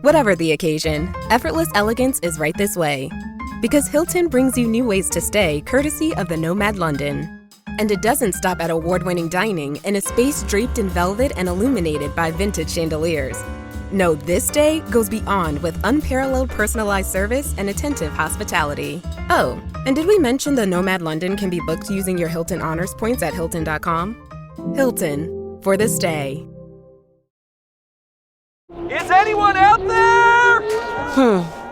Whatever the occasion, effortless elegance is right this way. Because Hilton brings you new ways to stay courtesy of the Nomad London. And it doesn't stop at award-winning dining in a space draped in velvet and illuminated by vintage chandeliers. No, this day goes beyond with unparalleled personalized service and attentive hospitality. Oh, and did we mention the Nomad London can be booked using your Hilton Honors points at Hilton.com? Hilton, for the stay. Is anyone out there?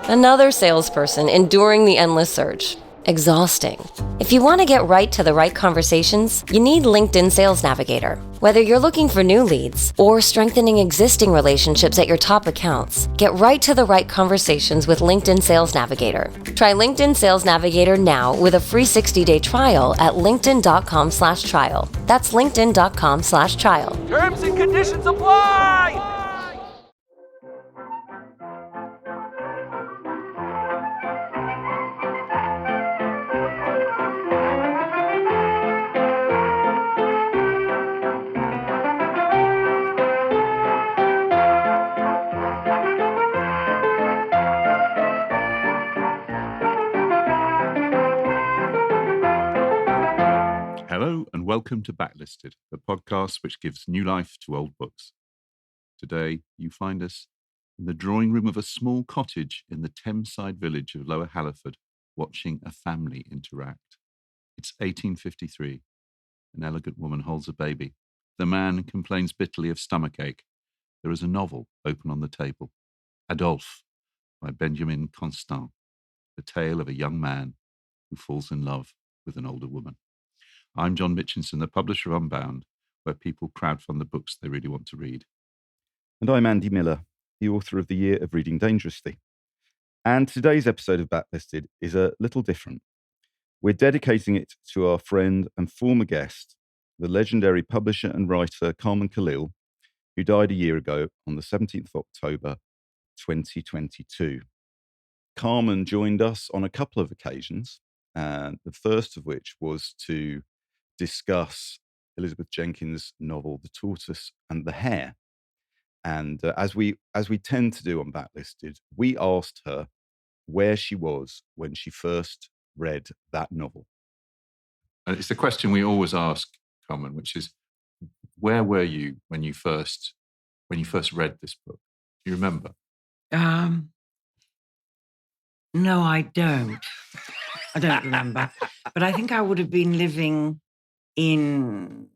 Another salesperson enduring the endless search. Exhausting. If you want to get right to the right conversations, you need LinkedIn Sales Navigator. Whether you're looking for new leads or strengthening existing relationships at your top accounts, get right to the right conversations with LinkedIn Sales Navigator. Try LinkedIn Sales Navigator now with a free 60-day trial at linkedin.com/trial. That's linkedin.com/trial. Terms and conditions apply! Hello and welcome to Backlisted, the podcast which gives new life to old books. Today, you find us in the drawing room of a small cottage in the Thameside village of Lower Halliford, watching a family interact. It's 1853. An elegant woman holds a baby. The man complains bitterly of stomachache. There is a novel open on the table, Adolphe, by Benjamin Constant, the tale of a young man who falls in love with an older woman. I'm John Mitchinson, the publisher of Unbound, where people crowdfund the books they really want to read. And I'm Andy Miller, the author of The Year of Reading Dangerously. And today's episode of Backlisted is a little different. We're dedicating it to our friend and former guest, the legendary publisher and writer Carmen Callil, who died a year ago on the 17th of October, 2022. Carmen joined us on a couple of occasions, and the first of which was to discuss Elizabeth Jenkins' novel, The Tortoise and the Hare. And as we tend to do on Backlisted, we asked her where she was when she first read that novel. And it's the question we always ask, Carmen, which is, where were you when you first read this book? Do you remember? No, I don't. I don't remember. But I think I would have been living in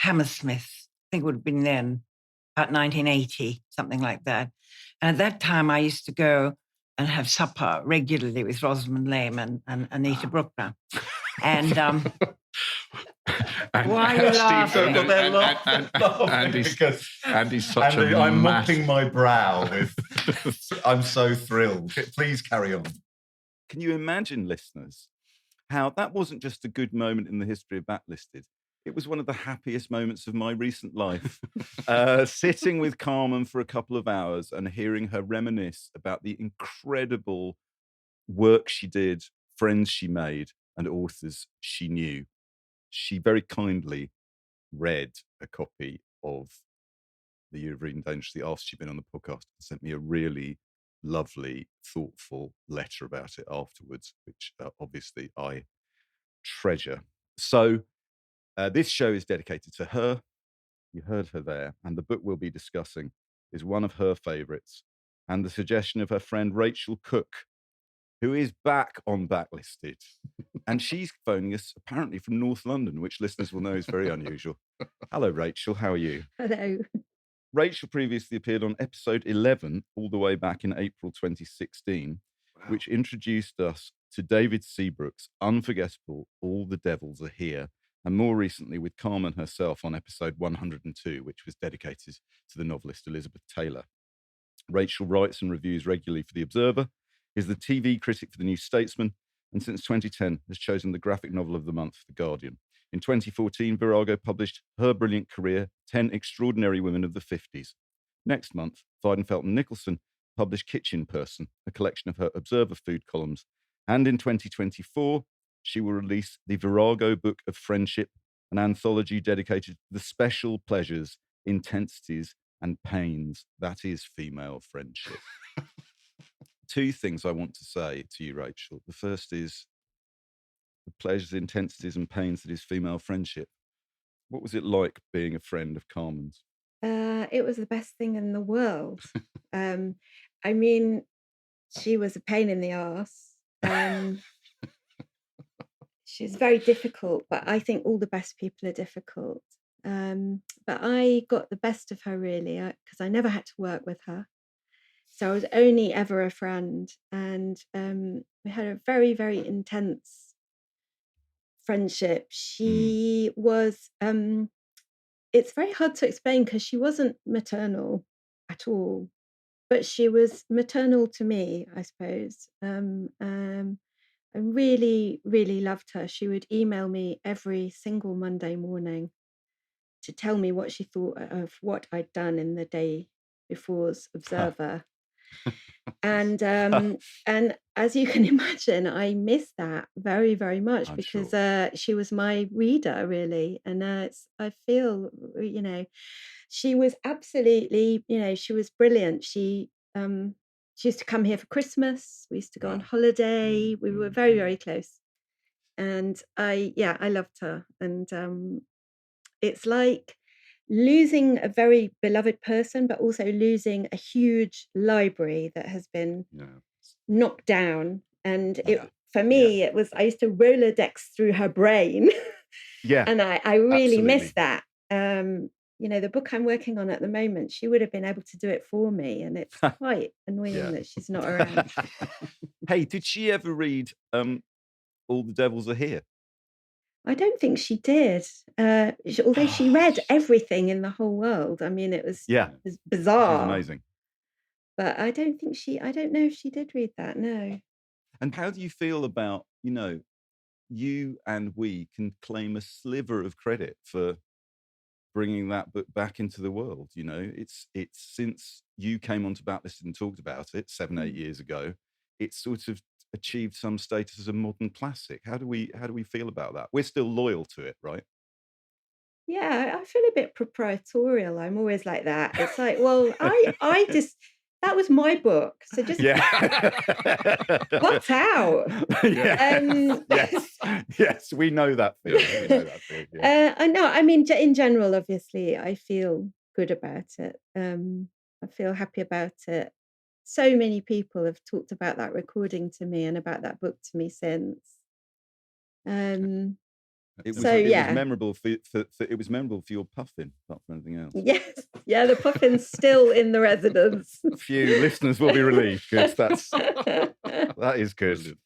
Hammersmith. I think it would have been then, about 1980, something like that. And at that time, I used to go and have supper regularly with Rosamund Lame and Anita Bruckner. And why are you laughing? Andy's such a I'm mopping my brow with, I'm so thrilled. Please carry on. Can you imagine, listeners, how that wasn't just a good moment in the history of Backlisted? It was one of the happiest moments of my recent life. Sitting with Carmen for a couple of hours and hearing her reminisce about the incredible work she did, friends she made, and authors she knew. She very kindly read a copy of The Year of Reading Dangerously after she'd been on the podcast and sent me a really lovely, thoughtful letter about it afterwards, which obviously I treasure. So this show is dedicated to her. You heard her there. And the book we'll be discussing is one of her favourites and the suggestion of her friend Rachel Cooke, who is back on Backlisted. And she's phoning us apparently from North London, which listeners will know is very unusual. Hello, Rachel. How are you? Hello. Rachel previously appeared on episode 11, all the way back in April 2016, which introduced us to David Seabrook's unforgettable All the Devils Are Here, and more recently with Carmen herself on episode 102, which was dedicated to the novelist Elizabeth Taylor. Rachel writes and reviews regularly for The Observer, is the TV critic for The New Statesman, and since 2010 has chosen the graphic novel of the month for The Guardian. In 2014, Virago published her brilliant career, 10 Extraordinary Women of the 50s. Next month, Weidenfeld and Nicholson published Kitchen Person, a collection of her Observer food columns. And in 2024, she will release the Virago Book of Friendship, an anthology dedicated to the special pleasures, intensities, and pains that is female friendship. Two things I want to say to you, Rachel. The first is the pleasures, intensities, and pains that is female friendship. What was it like being a friend of Carmen's? It was the best thing in the world. I mean, she was a pain in the arse. She's very difficult, but I think all the best people are difficult. But I got the best of her, really, because I never had to work with her. So I was only ever a friend. And we had a very, very intense friendship. She was... it's very hard to explain because she wasn't maternal at all, but she was maternal to me, I suppose. I really, really loved her. She would email me every single Monday morning to tell me what she thought of what I'd done in the day before's Observer. And as you can imagine, I miss that very, very much, I'm because sure. she was my reader, really. And I feel, she was absolutely, she was brilliant. She used to come here for Christmas. We used to go on holiday. We were very, very close. And I loved her. And it's like losing a very beloved person, but also losing a huge library that has been knocked down. And for me, it was, I used to Rolodex through her brain. And I really miss that. The book I'm working on at the moment, she would have been able to do it for me. And it's quite annoying that she's not around. Hey, did she ever read All the Devils Are Here? I don't think she did. Although she read everything in the whole world. I mean, it was bizarre. She's amazing. But I don't know if she did read that, no. And how do you feel about, you and we can claim a sliver of credit for bringing that book back into the world? It's since you came onto Backlisted and talked about it 7-8 years ago, it's sort of achieved some status as a modern classic. How do we feel about that? We're still loyal to it, right? Yeah, I feel a bit proprietorial. I'm always like that. It's like, well, I just, that was my book, so just what's out? Yes, we know that feeling. I know. I mean, in general, obviously, I feel good about it. I feel happy about it. So many people have talked about that recording to me and about that book to me since. It was memorable for it was memorable for your puffin, apart from anything else. Yes, the puffin's still in the residence. A few listeners will be relieved. Good, that is good.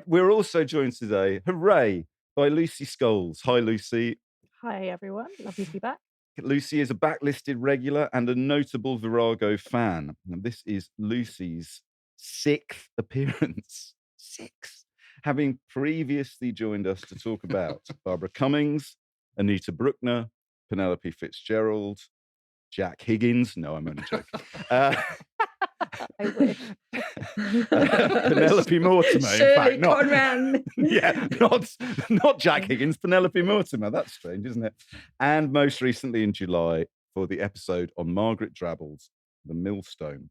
We're also joined today, hooray, by Lucy Scholes. Hi, Lucy. Hi, everyone. Lovely to be back. Lucy is a Backlisted regular and a notable Virago fan. And this is Lucy's 6th appearance. 6. Having previously joined us to talk about Barbara Cummings, Anita Bruckner, Penelope Fitzgerald, Jack Higgins. No, I'm only joking. I wish. Penelope Mortimer. Shirley in fact, not Jack Higgins, Penelope Mortimer. That's strange, isn't it? And most recently in July for the episode on Margaret Drabble's The Millstone.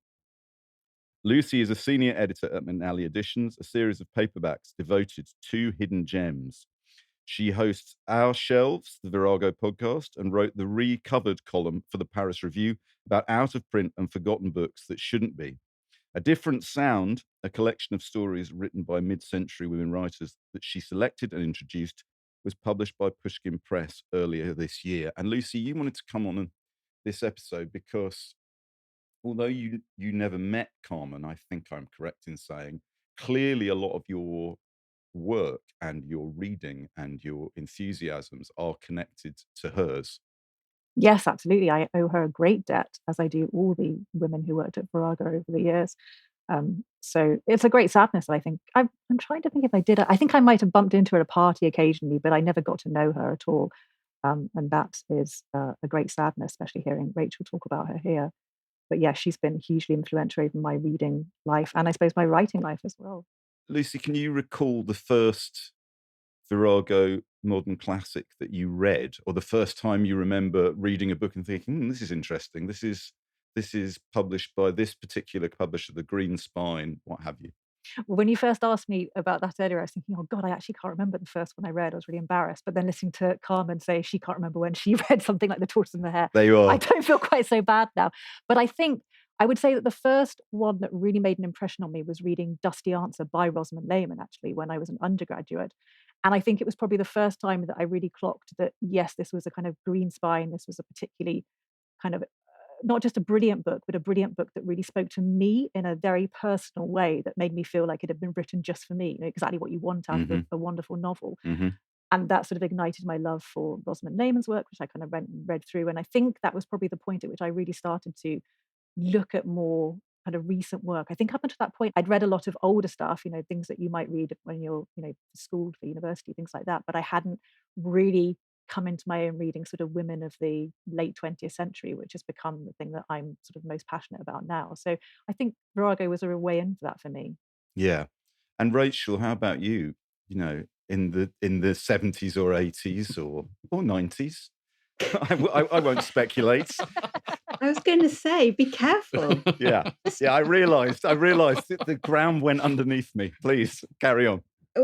Lucy is a senior editor at McNally Editions, a series of paperbacks devoted to hidden gems. She hosts Our Shelves, the Virago podcast, and wrote the Recovered column for the Paris Review about out-of-print and forgotten books that shouldn't be. A Different Sound, a collection of stories written by mid-century women writers that she selected and introduced, was published by Pushkin Press earlier this year. And Lucy, you wanted to come on this episode because although you never met Carmen, I think I'm correct in saying, clearly a lot of your work and your reading and your enthusiasms are connected to hers. Yes, absolutely. I owe her a great debt, as I do all the women who worked at Virago over the years. So it's a great sadness that I think. I'm trying to think if I did. I think I might have bumped into her at a party occasionally, but I never got to know her at all. And that is a great sadness, especially hearing Rachel talk about her here. But yeah, she's been hugely influential over my reading life and I suppose my writing life as well. Lucy, can you recall the first Virago modern classic that you read, or the first time you remember reading a book and thinking, this is interesting. This is published by this particular publisher, the Green Spine, what have you? When you first asked me about that earlier, I was thinking, oh God, I actually can't remember the first one I read. I was really embarrassed. But then listening to Carmen say she can't remember when she read something like The Tortoise and the Hare, There you are. I don't feel quite so bad now. But I think I would say that the first one that really made an impression on me was reading Dusty Answer by Rosamund Lehman, actually, when I was an undergraduate. And I think it was probably the first time that I really clocked that, yes, this was a kind of green spine. This was a particularly kind of not just a brilliant book, but a brilliant book that really spoke to me in a very personal way that made me feel like it had been written just for me, exactly what you want out of a wonderful novel. And that sort of ignited my love for Rosamund Lehman's work, which I kind of read through. And I think that was probably the point at which I really started to look at more kind of recent work. I think up until that point, I'd read a lot of older stuff, things that you might read when you're, schooled for university, things like that. But I hadn't really come into my own reading sort of women of the late 20th century, which has become the thing that I'm sort of most passionate about now. So I think Virago was a real way into that for me. Yeah. And Rachel, how about you? In the 70s or 80s or 90s? I won't speculate. I was going to say, be careful. Yeah. I realised that the ground went underneath me. Please carry on.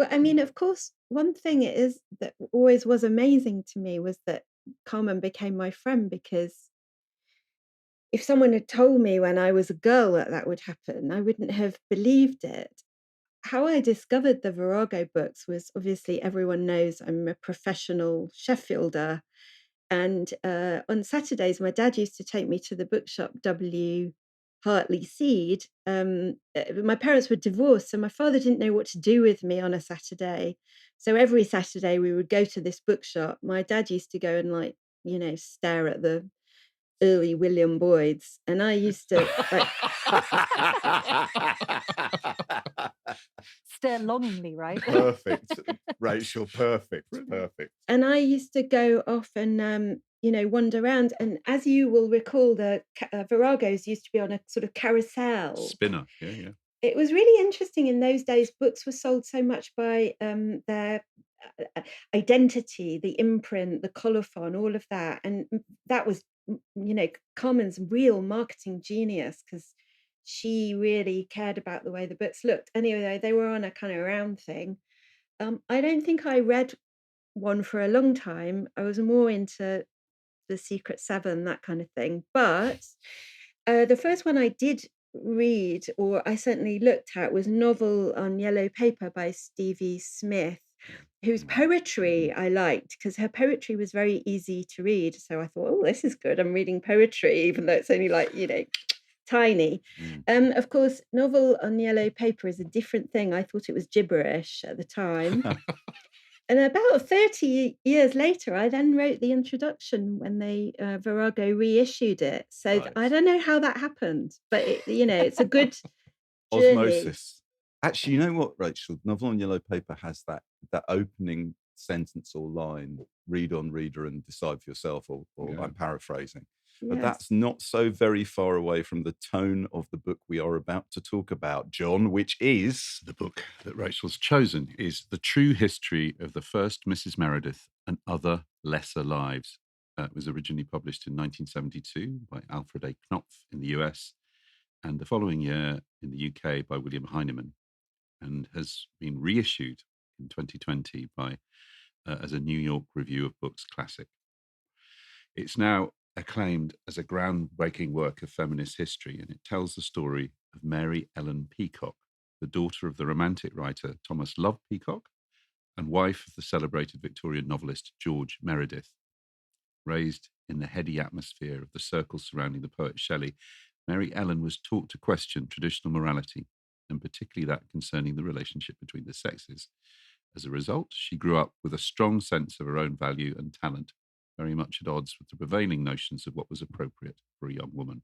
I mean, of course, one thing is that always was amazing to me was that Carmen became my friend, because if someone had told me when I was a girl that would happen, I wouldn't have believed it. How I discovered the Virago books was, obviously everyone knows I'm a professional Sheffielder. And on Saturdays, my dad used to take me to the bookshop W. Hartley Seed. My parents were divorced, so my father didn't know what to do with me on a Saturday. So every Saturday we would go to this bookshop. My dad used to go and stare at the early William Boyds, and I used to stare longingly, right? Perfect, Rachel. Perfect. And I used to go off and wander around. And as you will recall, the Viragos used to be on a sort of carousel spinner. Yeah. It was really interesting in those days. Books were sold so much by their identity, the imprint, the colophon, all of that, and that was Carmen's real marketing genius, because she really cared about the way the books looked. Anyway, they were on a kind of round thing. I don't think I read one for a long time. I was more into the Secret Seven, that kind of thing. But the first one I did read, or I certainly looked at, was Novel on Yellow Paper by Stevie Smith, whose poetry I liked, because her poetry was very easy to read. So I thought, oh, this is good. I'm reading poetry, even though it's only tiny. Of course, Novel on Yellow Paper is a different thing. I thought it was gibberish at the time. And about 30 years later, I then wrote the introduction when they Virago reissued it. So Right. I don't know how that happened, but it's a good osmosis. Actually, you know what, Rachel? Novel on Yellow Paper has that opening sentence or line: "Read on, reader, and decide for yourself." Or Yeah. I'm paraphrasing. Yes. But that's not so very far away from the tone of the book we are about to talk about, John, which is... The book that Rachel's chosen is The True History of the First Mrs. Meredith and Other Lesser Lives. It was originally published in 1972 by Alfred A. Knopf in the US, and the following year in the UK by William Heinemann, and has been reissued in 2020 by as a New York Review of Books classic. It's now acclaimed as a groundbreaking work of feminist history, and it tells the story of Mary Ellen Peacock, the daughter of the Romantic writer Thomas Love Peacock and wife of the celebrated Victorian novelist George Meredith. Raised in the heady atmosphere of the circles surrounding the poet Shelley, Mary Ellen was taught to question traditional morality, and particularly that concerning the relationship between the sexes. As a result, she grew up with a strong sense of her own value and talent, very much at odds with the prevailing notions of what was appropriate for a young woman.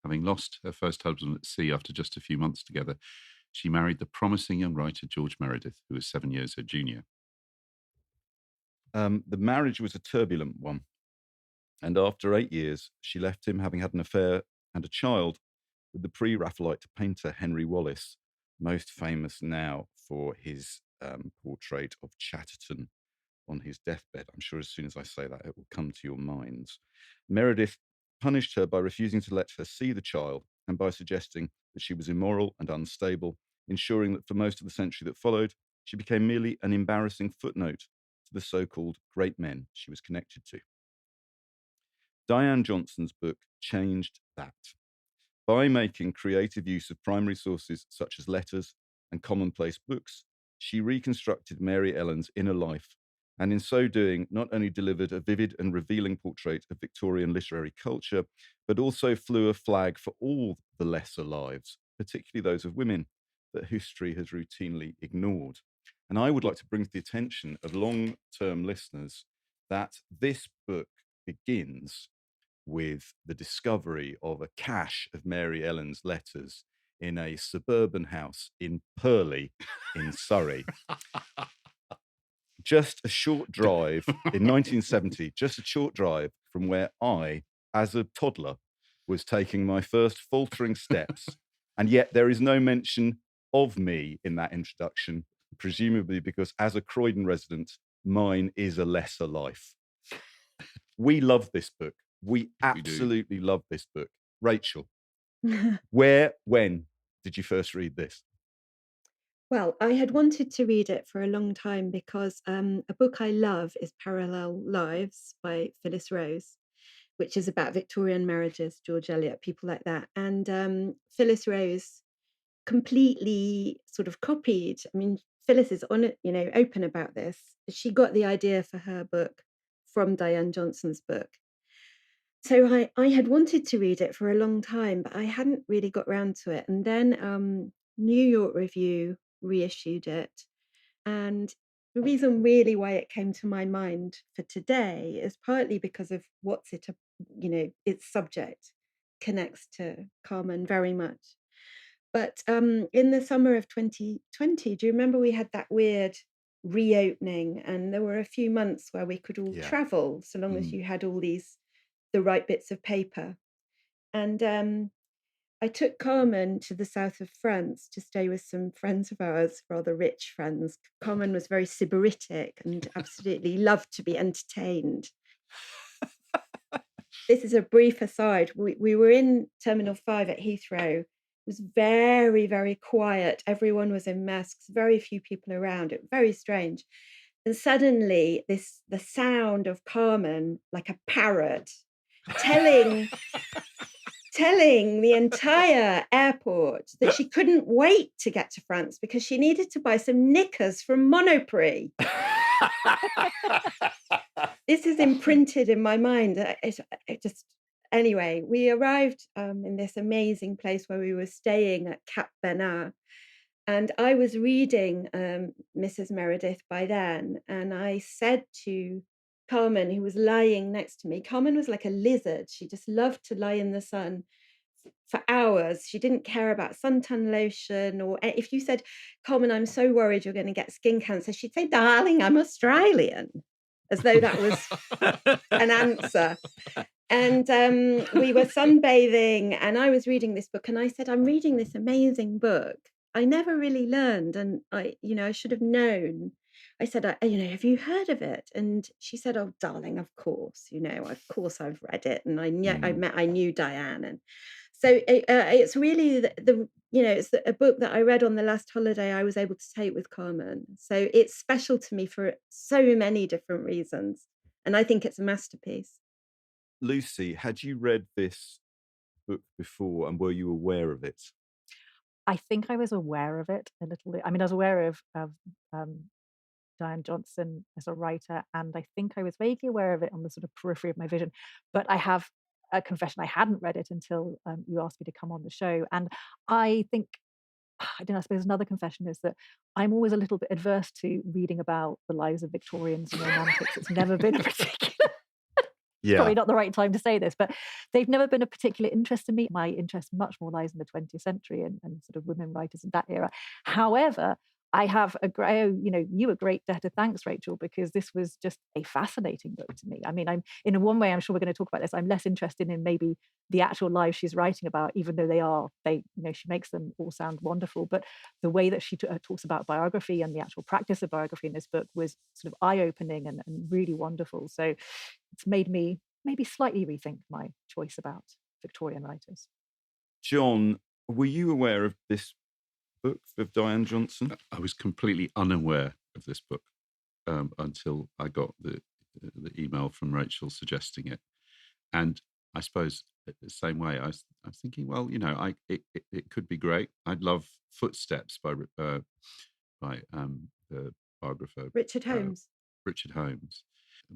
Having lost her first husband at sea after just a few months together, she married the promising young writer George Meredith, who was 7 years her junior. The marriage was a turbulent one, and after 8 years, she left him, having had an affair and a child with the pre-Raphaelite painter Henry Wallace, most famous now for his portrait of Chatterton on his deathbed. I'm sure as soon as I say that, it will come to your minds. Meredith punished her by refusing to let her see the child and by suggesting that she was immoral and unstable, ensuring that for most of the century that followed, she became merely an embarrassing footnote to the so-called great men she was connected to. Diane Johnson's book changed that. By making creative use of primary sources such as letters and commonplace books, she reconstructed Mary Ellen's inner life, and in so doing, not only delivered a vivid and revealing portrait of Victorian literary culture, but also flew a flag for all the lesser lives, particularly those of women, that history has routinely ignored. And I would like to bring to the attention of long-term listeners that this book begins with the discovery of a cache of Mary Ellen's letters in a suburban house in Purley in Surrey. Just a short drive in 1970, just a short drive from where I, as a toddler, was taking my first faltering steps. And yet there is no mention of me in that introduction, presumably because as a Croydon resident, mine is a lesser life. We love this book. We absolutely love this book. Rachel, when did you first read this? Well, I had wanted to read it for a long time because a book I love is Parallel Lives by Phyllis Rose, which is about Victorian marriages, George Eliot, people like that. And Phyllis Rose completely sort of copied. I mean, Phyllis is open about this. She got the idea for her book from Diane Johnson's book. So I had wanted to read it for a long time, but I hadn't really got round to it. And then New York Review reissued it. And the reason really why it came to my mind for today is partly because of its subject connects to Carmen very much. But in the summer of 2020, do you remember we had that weird reopening and there were a few months where we could all travel so long as you had all the right bits of paper. And I took Carmen to the south of France to stay with some friends of ours, rather rich friends. Carmen was very sybaritic and absolutely loved to be entertained. This is a brief aside. We were in Terminal 5 at Heathrow. It was very, very quiet. Everyone was in masks, very few people around. It was very strange. And suddenly the sound of Carmen, like a parrot, telling the entire airport that she couldn't wait to get to France because she needed to buy some knickers from Monoprix. This is imprinted in my mind. Anyway, we arrived in this amazing place where we were staying at Cap Bernard. And I was reading Mrs. Meredith by then. And I said to Carmen, who was lying next to me, Carmen was like a lizard. She just loved to lie in the sun for hours. She didn't care about suntan lotion, or if you said, Carmen, I'm so worried you're going to get skin cancer, she'd say, darling, I'm Australian, as though that was an answer. And we were sunbathing and I was reading this book and I said, I'm reading this amazing book. I never really learned and I should have known. I said, have you heard of it? And she said, oh, darling, of course, of course I've read it. And I knew Diane. And so it's really it's a book that I read on the last holiday I was able to take with Carmen. So it's special to me for so many different reasons. And I think it's a masterpiece. Lucy, had you read this book before and were you aware of it? I think I was aware of it a little bit. I mean, I was aware of Diane Johnson as a writer, and I think I was vaguely aware of it on the sort of periphery of my vision. But I have a confession, I hadn't read it until you asked me to come on the show. And I think, I suppose another confession is that I'm always a little bit adverse to reading about the lives of Victorians and romantics. It's never been a particular... Probably not the right time to say this, but they've never been a particular interest in me. My interest much more lies in the 20th century and sort of women writers in that era. However, I have you a great debt of thanks, Rachel, because this was just a fascinating book to me. I mean, I'm in one way, I'm sure we're going to talk about this. I'm less interested in maybe the actual lives she's writing about, even though she makes them all sound wonderful. But the way that she talks about biography and the actual practice of biography in this book was sort of eye-opening and really wonderful. So it's made me maybe slightly rethink my choice about Victorian writers. John, were you aware of this book of Diane Johnson? I was completely unaware of this book until I got the email from Rachel suggesting it. And I suppose the same way, I was thinking, well, it could be great. I'd love Footsteps by the biographer Richard Holmes. Richard Holmes.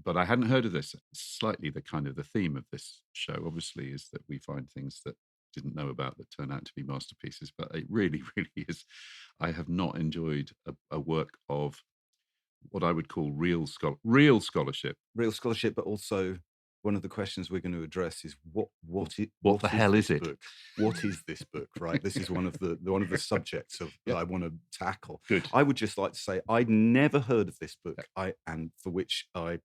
But I hadn't heard of this. Slightly the theme of this show, obviously, is that we find things that didn't know about that turn out to be masterpieces. But it really, really is. I have not enjoyed a work of what I would call real scholarship. Real scholarship, but also one of the questions we're going to address is what the hell is it? Book? What is this book? Right. This is one of the subjects that I want to tackle. Good. I would just like to say I'd never heard of this book. And for which I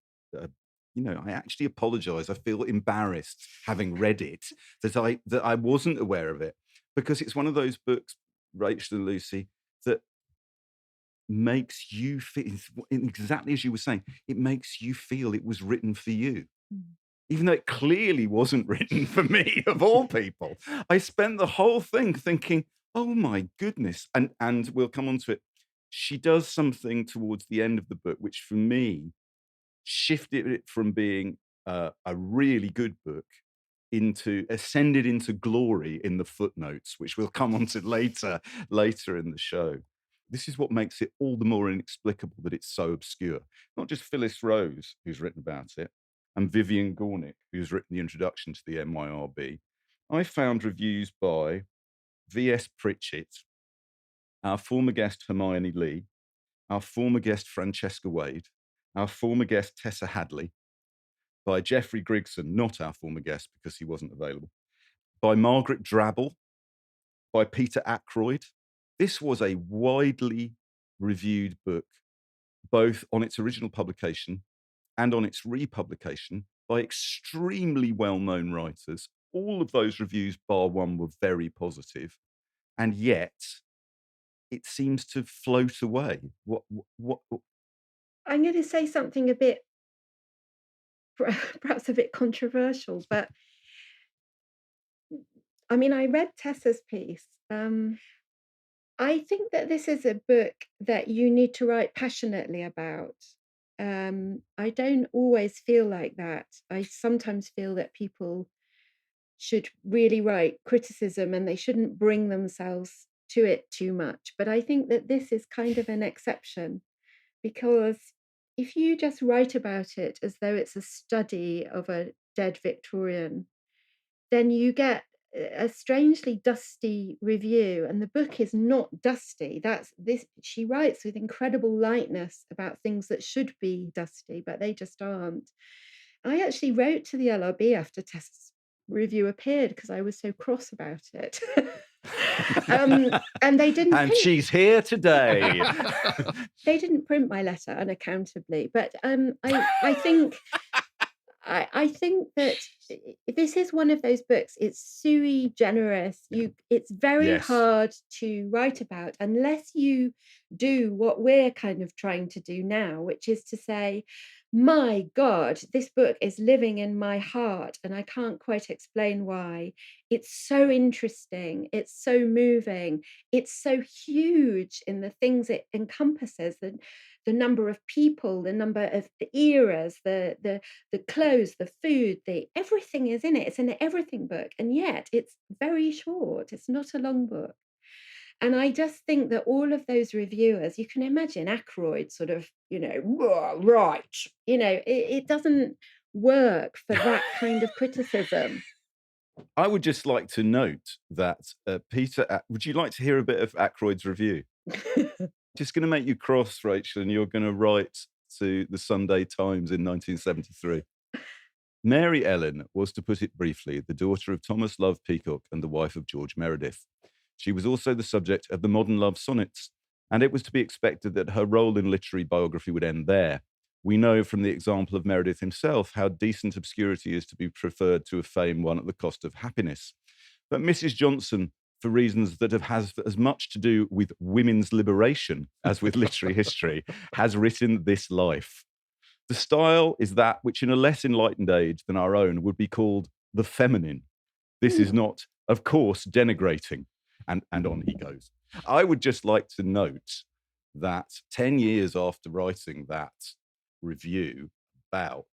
actually apologise. I feel embarrassed, having read it, that I wasn't aware of it, because it's one of those books, Rachel and Lucy, that makes you feel, exactly as you were saying, it makes you feel it was written for you. Even though it clearly wasn't written for me, of all people. I spent the whole thing thinking, oh my goodness. And we'll come on to it. She does something towards the end of the book, which for me shifted it from being a really good book ascended into glory in the footnotes, which we'll come on to later in the show. This is what makes it all the more inexplicable that it's so obscure. Not just Phyllis Rose, who's written about it, and Vivian Gornick, who's written the introduction to the MYRB. I found reviews by V.S. Pritchett, our former guest Hermione Lee, our former guest Francesca Wade, our former guest Tessa Hadley, by Geoffrey Grigson, not our former guest because he wasn't available, by Margaret Drabble, by Peter Ackroyd. This was a widely reviewed book, both on its original publication and on its republication, by extremely well-known writers. All of those reviews, bar one, were very positive, and yet it seems to float away. What? I'm going to say something a bit, perhaps a bit controversial, but I mean, I read Tessa's piece. I think that this is a book that you need to write passionately about. I don't always feel like that. I sometimes feel that people should really write criticism and they shouldn't bring themselves to it too much. But I think that this is kind of an exception, because if you just write about it as though it's a study of a dead Victorian, then you get a strangely dusty review, and the book is not dusty. She writes with incredible lightness about things that should be dusty, but they just aren't. I actually wrote to the LRB after Tessa's review appeared because I was so cross about it. And they didn't. And she's here today. They didn't print my letter, unaccountably, but I think. I think that this is one of those books. It's sui generis. It's very hard to write about unless you do what we're kind of trying to do now, which is to say, my God, this book is living in my heart, and I can't quite explain why. It's so interesting. It's so moving. It's so huge in the things it encompasses. The number of people, the number of the eras, the clothes, the food, everything is in it. It's an everything book, and yet it's very short. It's not a long book. And I just think that all of those reviewers, you can imagine Ackroyd sort of, right, it doesn't work for that kind of criticism. I would just like to note that Peter, would you like to hear a bit of Ackroyd's review? Just going to make you cross, Rachel, and you're going to write to the Sunday Times in 1973. Mary Ellen was, to put it briefly, the daughter of Thomas Love Peacock and the wife of George Meredith. She was also the subject of the modern love sonnets, and it was to be expected that her role in literary biography would end there. We know from the example of Meredith himself how decent obscurity is to be preferred to a fame won at the cost of happiness. But Mrs. Johnson, for reasons that has as much to do with women's liberation as with literary history, has written this life. The style is that which in a less enlightened age than our own would be called the feminine. This is not, of course, denigrating. And on he goes. I would just like to note that 10 years after writing that review about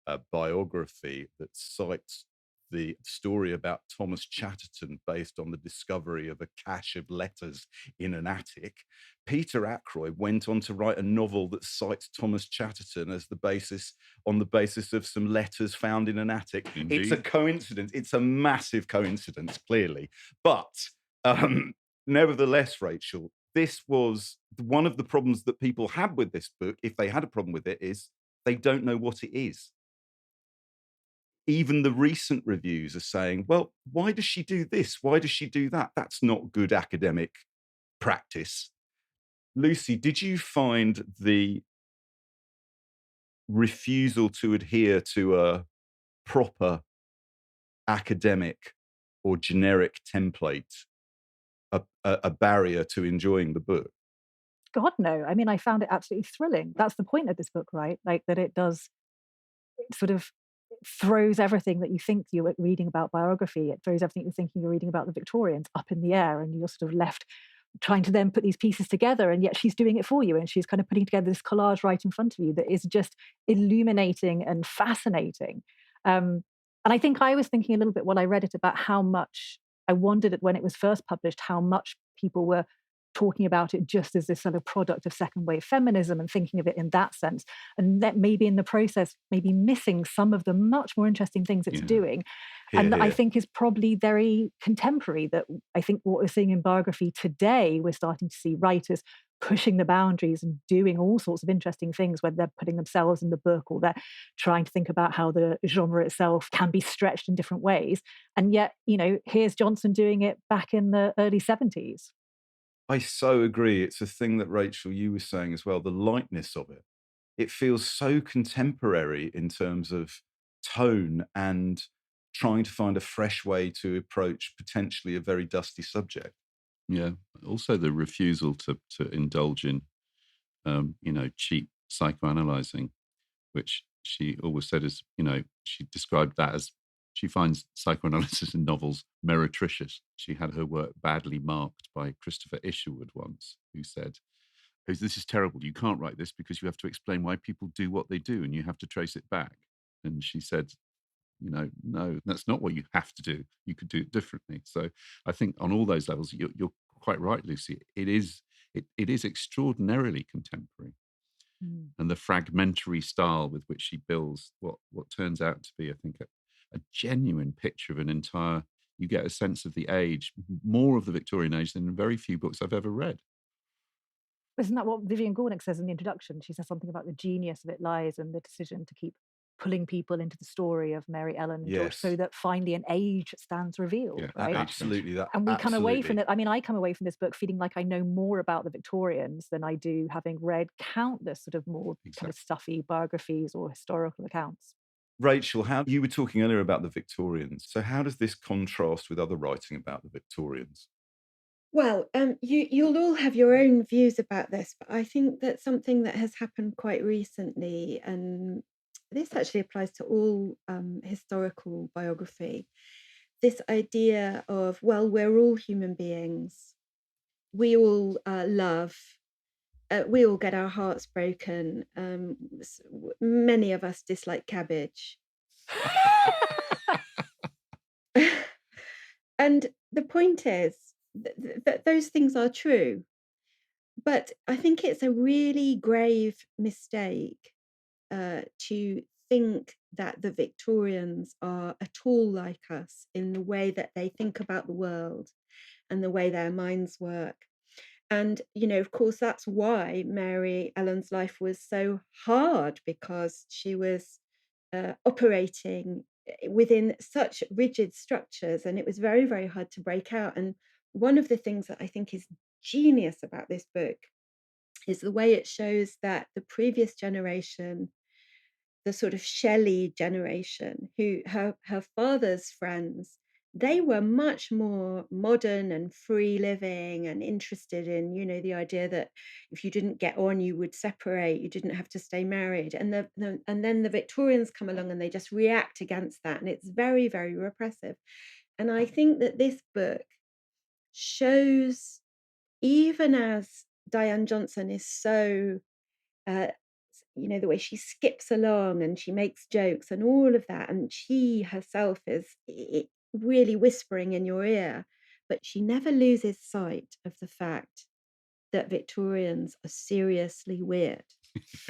a biography that cites the story about Thomas Chatterton based on the discovery of a cache of letters in an attic, Peter Ackroyd went on to write a novel that cites Thomas Chatterton as on the basis of some letters found in an attic. Indeed. It's a coincidence. It's a massive coincidence, clearly. But nevertheless, Rachel, this was one of the problems that people had with this book, if they had a problem with it, is they don't know what it is. Even the recent reviews are saying, well, why does she do this? Why does she do that? That's not good academic practice. Lucy, did you find the refusal to adhere to a proper academic or generic template a barrier to enjoying the book? God, no. I mean, I found it absolutely thrilling. That's the point of this book, right? Like that it sort of throws everything that you think you're reading about biography. It throws everything you're thinking you're reading about the Victorians up in the air, and you're sort of left trying to then put these pieces together, and yet she's doing it for you, and she's kind of putting together this collage right in front of you that is just illuminating and fascinating. And I think I was thinking a little bit while I read it about how much I wondered when it was first published, how much people were talking about it just as this sort of product of second wave feminism and thinking of it in that sense, and that maybe in the process maybe missing some of the much more interesting things it's doing. And I think is probably very contemporary. That I think what we're seeing in biography today, we're starting to see writers pushing the boundaries and doing all sorts of interesting things, whether they're putting themselves in the book or they're trying to think about how the genre itself can be stretched in different ways. And yet, here's Johnson doing it back in the early 70s. I so agree. It's a thing that, Rachel, you were saying as well, the lightness of it. It feels so contemporary in terms of tone and trying to find a fresh way to approach potentially a very dusty subject. Yeah. Also the refusal to indulge in, cheap psychoanalyzing, which she always said is, she described that as she finds psychoanalysis in novels meretricious. She had her work badly marked by Christopher Isherwood once, who said, this is terrible. You can't write this because you have to explain why people do what they do and you have to trace it back. And she said, no, that's not what you have to do. You could do it differently. So I think on all those levels, you're quite right, Lucy. It is extraordinarily contemporary. And the fragmentary style with which she builds what turns out to be, I think, a genuine picture of an entire, you get a sense of the age, more of the Victorian age than in very few books I've ever read. Isn't that what Vivian Gornick says in the introduction? She says something about the genius of it lies in the decision to keep pulling people into the story of Mary Ellen and George, so that finally an age stands revealed, right? Absolutely. And we come away from it. I mean, I come away from this book feeling like I know more about the Victorians than I do having read countless sort of more kind of stuffy biographies or historical accounts. Rachel, you were talking earlier about the Victorians. So how does this contrast with other writing about the Victorians? Well, you'll all have your own views about this, but I think that something that has happened quite recently, and this actually applies to all historical biography, this idea of, well, we're all human beings. We all love. We all get our hearts broken. Many of us dislike cabbage. And the point is that those things are true. But I think it's a really grave mistake to think that the Victorians are at all like us in the way that they think about the world and the way their minds work. And, of course, that's why Mary Ellen's life was so hard, because she was operating within such rigid structures, and it was very, very hard to break out. And one of the things that I think is genius about this book is the way it shows that the previous generation, the sort of Shelley generation, who her father's friends, they were much more modern and free living and interested in, the idea that if you didn't get on, you would separate, you didn't have to stay married. And and then the Victorians come along and they just react against that. And it's very, very repressive. And I think that this book shows, even as Diane Johnson is so, the way she skips along and she makes jokes and all of that, and she herself is really whispering in your ear, but she never loses sight of the fact that Victorians are seriously weird.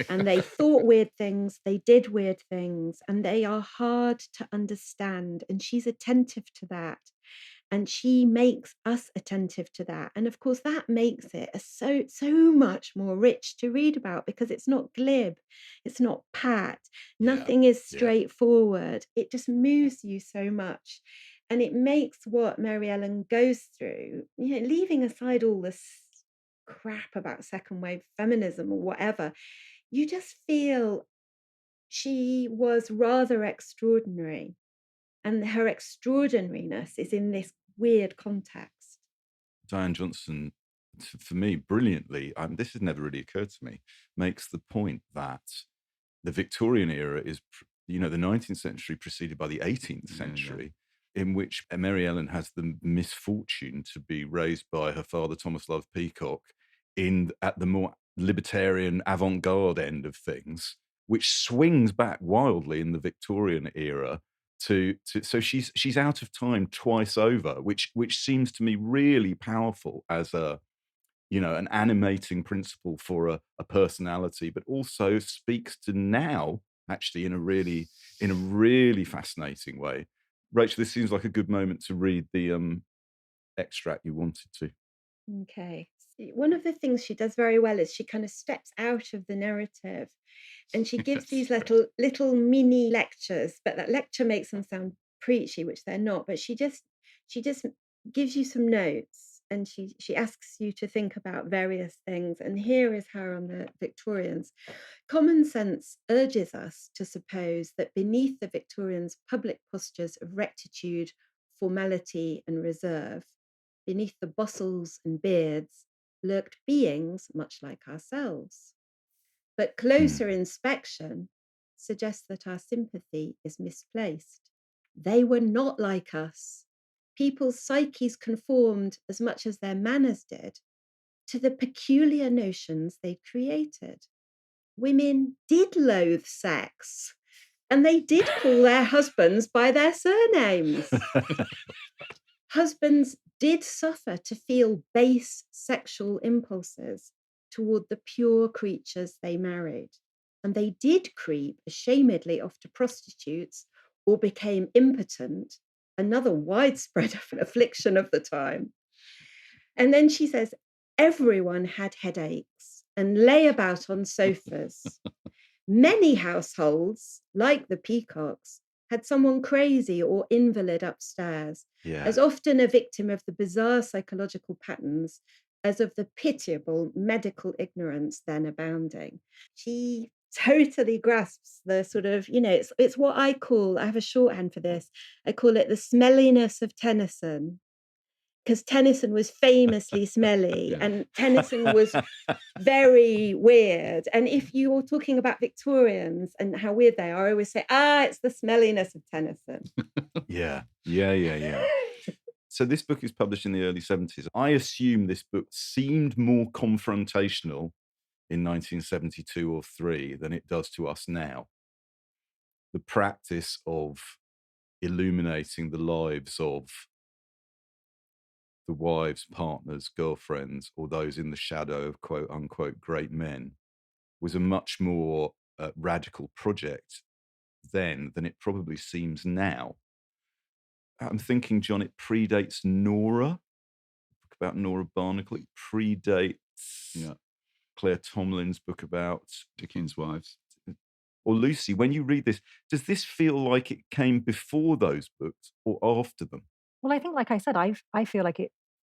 And they thought weird things, they did weird things, and they are hard to understand. And she's attentive to that. And she makes us attentive to that. And of course, that makes it so much more rich to read about, because it's not glib, it's not pat, nothing is straightforward. It just moves you so much. And it makes what Mary Ellen goes through, leaving aside all this crap about second wave feminism or whatever, you just feel she was rather extraordinary. And her extraordinariness is in this weird context. Diane Johnson, for me, brilliantly, this has never really occurred to me, makes the point that the Victorian era is, the 19th century preceded by the 18th century, in which Mary Ellen has the misfortune to be raised by her father, Thomas Love Peacock, at the more libertarian avant-garde end of things, which swings back wildly in the Victorian era so she's out of time twice over, which seems to me really powerful as an animating principle for a personality, but also speaks to now actually in a really fascinating way. Rachel, this seems like a good moment to read the extract you wanted to. Okay. One of the things she does very well is she kind of steps out of the narrative, and she gives these little mini lectures, but that lecture makes them sound preachy, which they're not. But she just gives you some notes, and she asks you to think about various things. And here is her on the Victorians. Common sense urges us to suppose that beneath the Victorians' public postures of rectitude, formality, and reserve, beneath the bustles and beards, lurked beings much like ourselves. But closer inspection suggests that our sympathy is misplaced. They were not like us. People's psyches conformed, as much as their manners did, to the peculiar notions they created. Women did loathe sex, and they did call their husbands by their surnames. Husbands did suffer to feel base sexual impulses toward the pure creatures they married. And they did creep ashamedly off to prostitutes or became impotent, another widespread affliction of the time. And then she says, everyone had headaches and lay about on sofas. Many households, like the Peacocks, had someone crazy or invalid upstairs, as often a victim of the bizarre psychological patterns as of the pitiable medical ignorance then abounding. She totally grasps the sort of, it's what I have a shorthand for this. I call it the smelliness of Tennyson, because Tennyson was famously smelly and Tennyson was very weird. And if you're talking about Victorians and how weird they are, I always say, it's the smelliness of Tennyson. Yeah. So this book is published in the early 70s. I assume this book seemed more confrontational in 1972 or 3 than it does to us now. The practice of illuminating the lives of the wives, partners, girlfriends, or those in the shadow of quote unquote great men was a much more radical project then than it probably seems now. I'm thinking, John, it predates Nora, book about Nora Barnacle. It predates Claire Tomlin's book about Dickens' wives. Or Lucy, when you read this, does this feel like it came before those books or after them? Well, I think, like I said, I feel like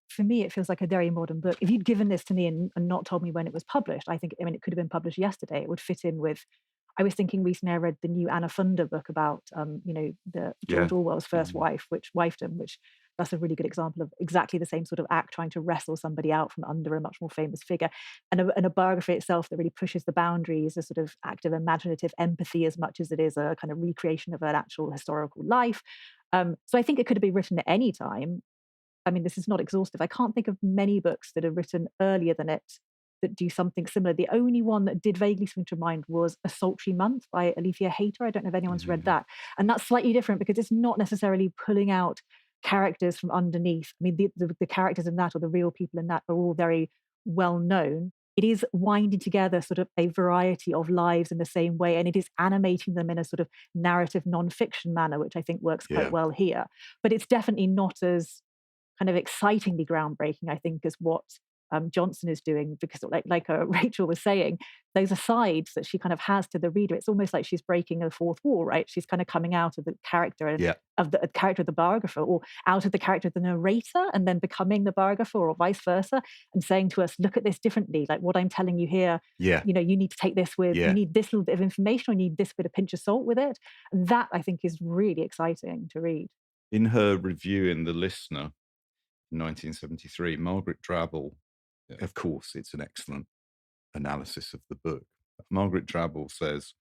for me, it feels like a very modern book. If you'd given this to me and not told me when it was published, I mean, it could have been published yesterday. It would fit in with, I was thinking recently I read the new Anna Funda book about, the George Orwell's first wife, wifedom, which that's a really good example of exactly the same sort of act, trying to wrestle somebody out from under a much more famous figure. And a biography itself that really pushes the boundaries, a sort of act of imaginative empathy as much as it is a kind of recreation of an actual historical life. So I think it could have been written at any time. I mean, this is not exhaustive. I can't think of many books that are written earlier than it that do something similar. The only one that did vaguely swing to mind was A Sultry Month by Alethea Hayter. I don't know if anyone's read that. And that's slightly different because it's not necessarily pulling out characters from underneath. I mean, the characters in that, or the real people in that, are all very well known. It is winding together sort of a variety of lives in the same way, and it is animating them in a sort of narrative non-fiction manner, which I think works quite well here. But it's definitely not as kind of excitingly groundbreaking, I think, as what Johnson is doing, because like Rachel was saying, those asides that she kind of has to the reader, it's almost like she's breaking a fourth wall, right? She's kind of coming out of the character of the character of the biographer, or out of the character of the narrator, and then becoming the biographer, or vice versa, and saying to us, look at this differently. Like what I'm telling you here, you need to take this with, you need this little bit of information, or you need this bit of pinch of salt with it. And that, I think, is really exciting to read. In her review in The Listener in 1973, Margaret Drabble, of course, it's an excellent analysis of the book. Margaret Drabble says,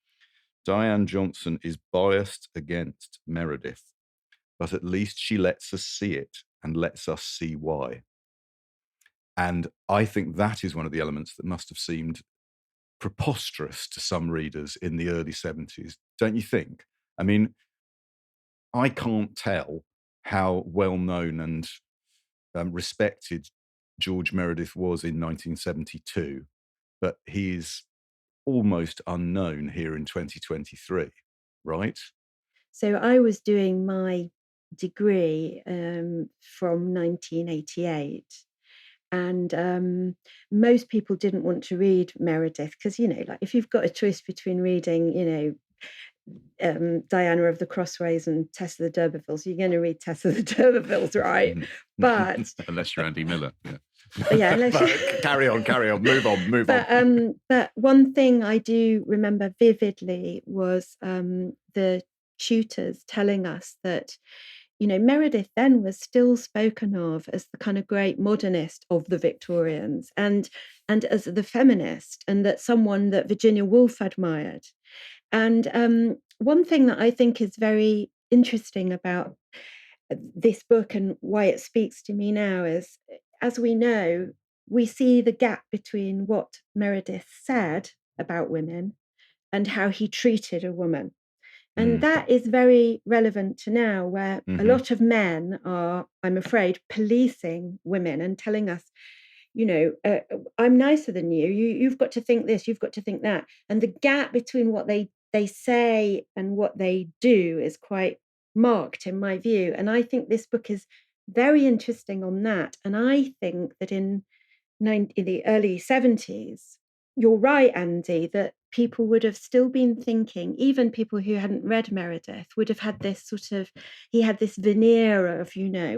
Diane Johnson is biased against Meredith, but at least she lets us see it and lets us see why. And I think that is one of the elements that must have seemed preposterous to some readers in the early 70s, don't you think? I mean, I can't tell how well known and respected George Meredith was in 1972, but he's almost unknown here in 2023, right? So I was doing my degree from 1988, and most people didn't want to read Meredith because, like if you've got a choice between reading, Diana of the Crossways and Tess of the D'Urbervilles, you're going to read Tess of the D'Urbervilles, right? But unless you're Andy Miller, carry on, move on. But one thing I do remember vividly was the tutors telling us that, Meredith then was still spoken of as the kind of great modernist of the Victorians, and as the feminist, and that someone that Virginia Woolf admired. And one thing that I think is very interesting about this book and why it speaks to me now is, as we know, we see the gap between what Meredith said about women and how he treated a woman. And that is very relevant to now, where a lot of men are, I'm afraid, policing women and telling us, I'm nicer than you. You've got to think this, you've got to think that. And the gap between what they say and what they do is quite marked, in my view. And I think this book is very interesting on that. And I think that in the early 70s, you're right, Andy, that people would have still been thinking, even people who hadn't read Meredith would have had this he had this veneer of,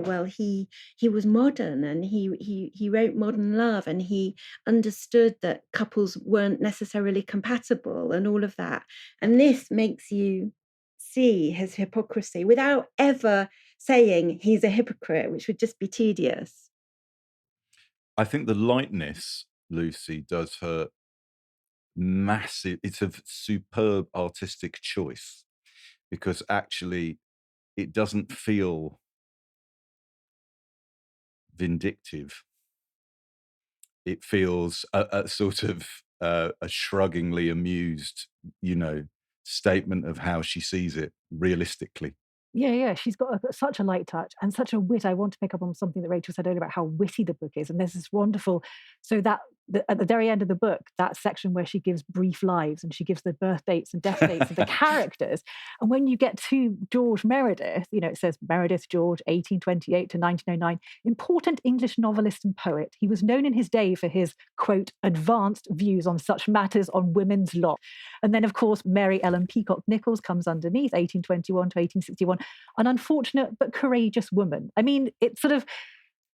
well, he was modern, and he wrote modern love, and he understood that couples weren't necessarily compatible and all of that. And this makes you see his hypocrisy without ever saying he's a hypocrite, which would just be tedious. I think the lightness, Lucy, does her massive, it's a superb artistic choice, because actually it doesn't feel vindictive. It feels a sort of a shruggingly amused, statement of how she sees it realistically. Yeah. She's got such a light touch and such a wit. I want to pick up on something that Rachel said earlier about how witty the book is. And there's this wonderful, so that at the very end of the book, that section where she gives brief lives and she gives the birth dates and death dates of the characters. And when you get to George Meredith, it says Meredith George, 1828 to 1909, important English novelist and poet. He was known in his day for his, quote, advanced views on such matters on women's lot. And then, of course, Mary Ellen Peacock Nichols comes underneath, 1821 to 1861, an unfortunate but courageous woman. I mean, it's sort of,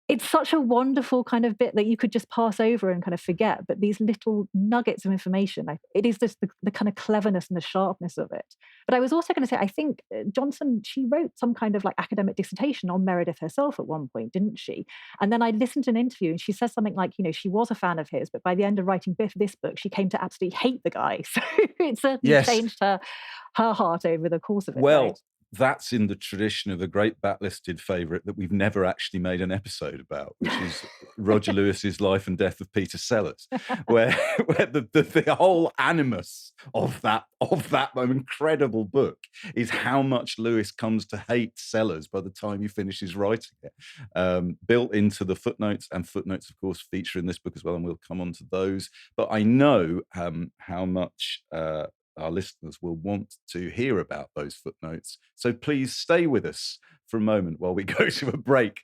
it's such a wonderful kind of bit that you could just pass over and kind of forget. But these little nuggets of information, it is just the kind of cleverness and the sharpness of it. But I was also going to say, I think Johnson, she wrote some kind of like academic dissertation on Meredith herself at one point, didn't she? And then I listened to an interview and she says something like, she was a fan of his, but by the end of writing this book, she came to absolutely hate the guy. So it certainly changed her heart over the course of it. Well, right? That's in the tradition of a great Backlisted favourite that we've never actually made an episode about, which is Roger Lewis's Life and Death of Peter Sellers, where the whole animus of that incredible book is how much Lewis comes to hate Sellers by the time he finishes writing it. Built into the footnotes, and footnotes, of course, feature in this book as well, and we'll come on to those. But I know how much our listeners will want to hear about those footnotes. So please stay with us for a moment while we go to a break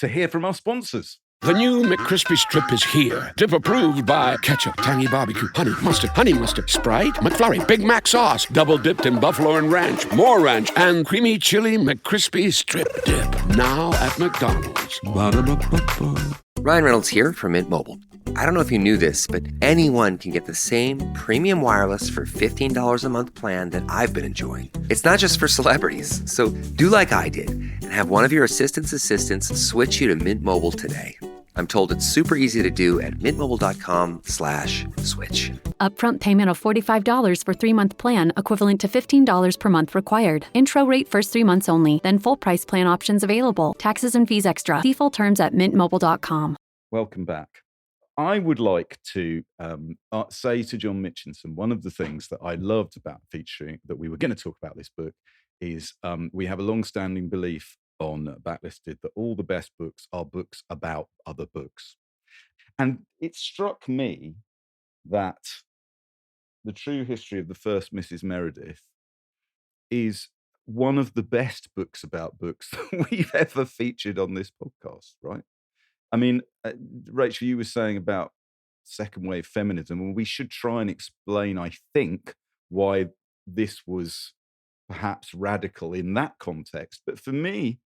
to hear from our sponsors. The new McCrispy Strip is here. Dip approved by ketchup, tangy barbecue, honey mustard, Sprite, McFlurry, Big Mac sauce, double dipped in buffalo and ranch, more ranch, and creamy chili McCrispy Strip Dip. Now at McDonald's. Ba-da-ba-ba-ba. Ryan Reynolds here from Mint Mobile. I don't know if you knew this, but anyone can get the same premium wireless for $15 a month plan that I've been enjoying. It's not just for celebrities. So do like I did and have one of your assistants switch you to Mint Mobile today. I'm told it's super easy to do at mintmobile.com/switch. Upfront payment of $45 for 3-month plan, equivalent to $15 per month required. Intro rate first 3 months only, then full price plan options available. Taxes and fees extra. See full terms at mintmobile.com. Welcome back. I would like to say to John Mitchinson, one of the things that I loved about featuring, that we were going to talk about this book, is we have a long-standing belief on Backlisted that all the best books are books about other books. And it struck me that The True History of the First Mrs. Meredith is one of the best books about books that we've ever featured on this podcast, right? I mean, Rachel, you were saying about second wave feminism, and we should try and explain, I think, why this was perhaps radical in that context. But for me,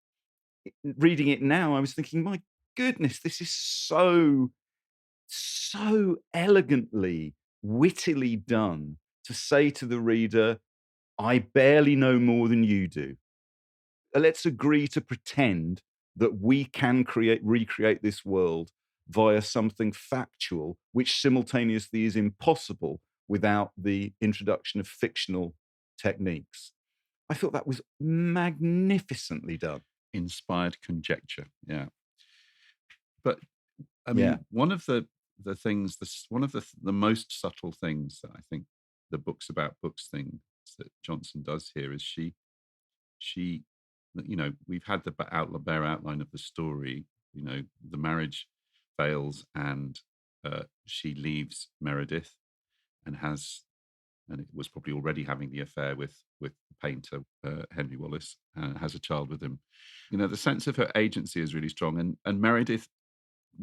reading it now, I was thinking, my goodness, this is so elegantly, wittily done to say to the reader, I barely know more than you do. Let's agree to pretend that we can recreate this world via something factual, which simultaneously is impossible without the introduction of fictional techniques. I thought that was magnificently done. Inspired conjecture, yeah. But I mean, one of the things, one of the most subtle things that I think the books about books thing that Johnson does here is she, we've had the bare outline of the story. The marriage fails, and she leaves Meredith, and it was probably already having the affair with the painter Henry Wallace, has a child with him. The sense of her agency is really strong, and Meredith,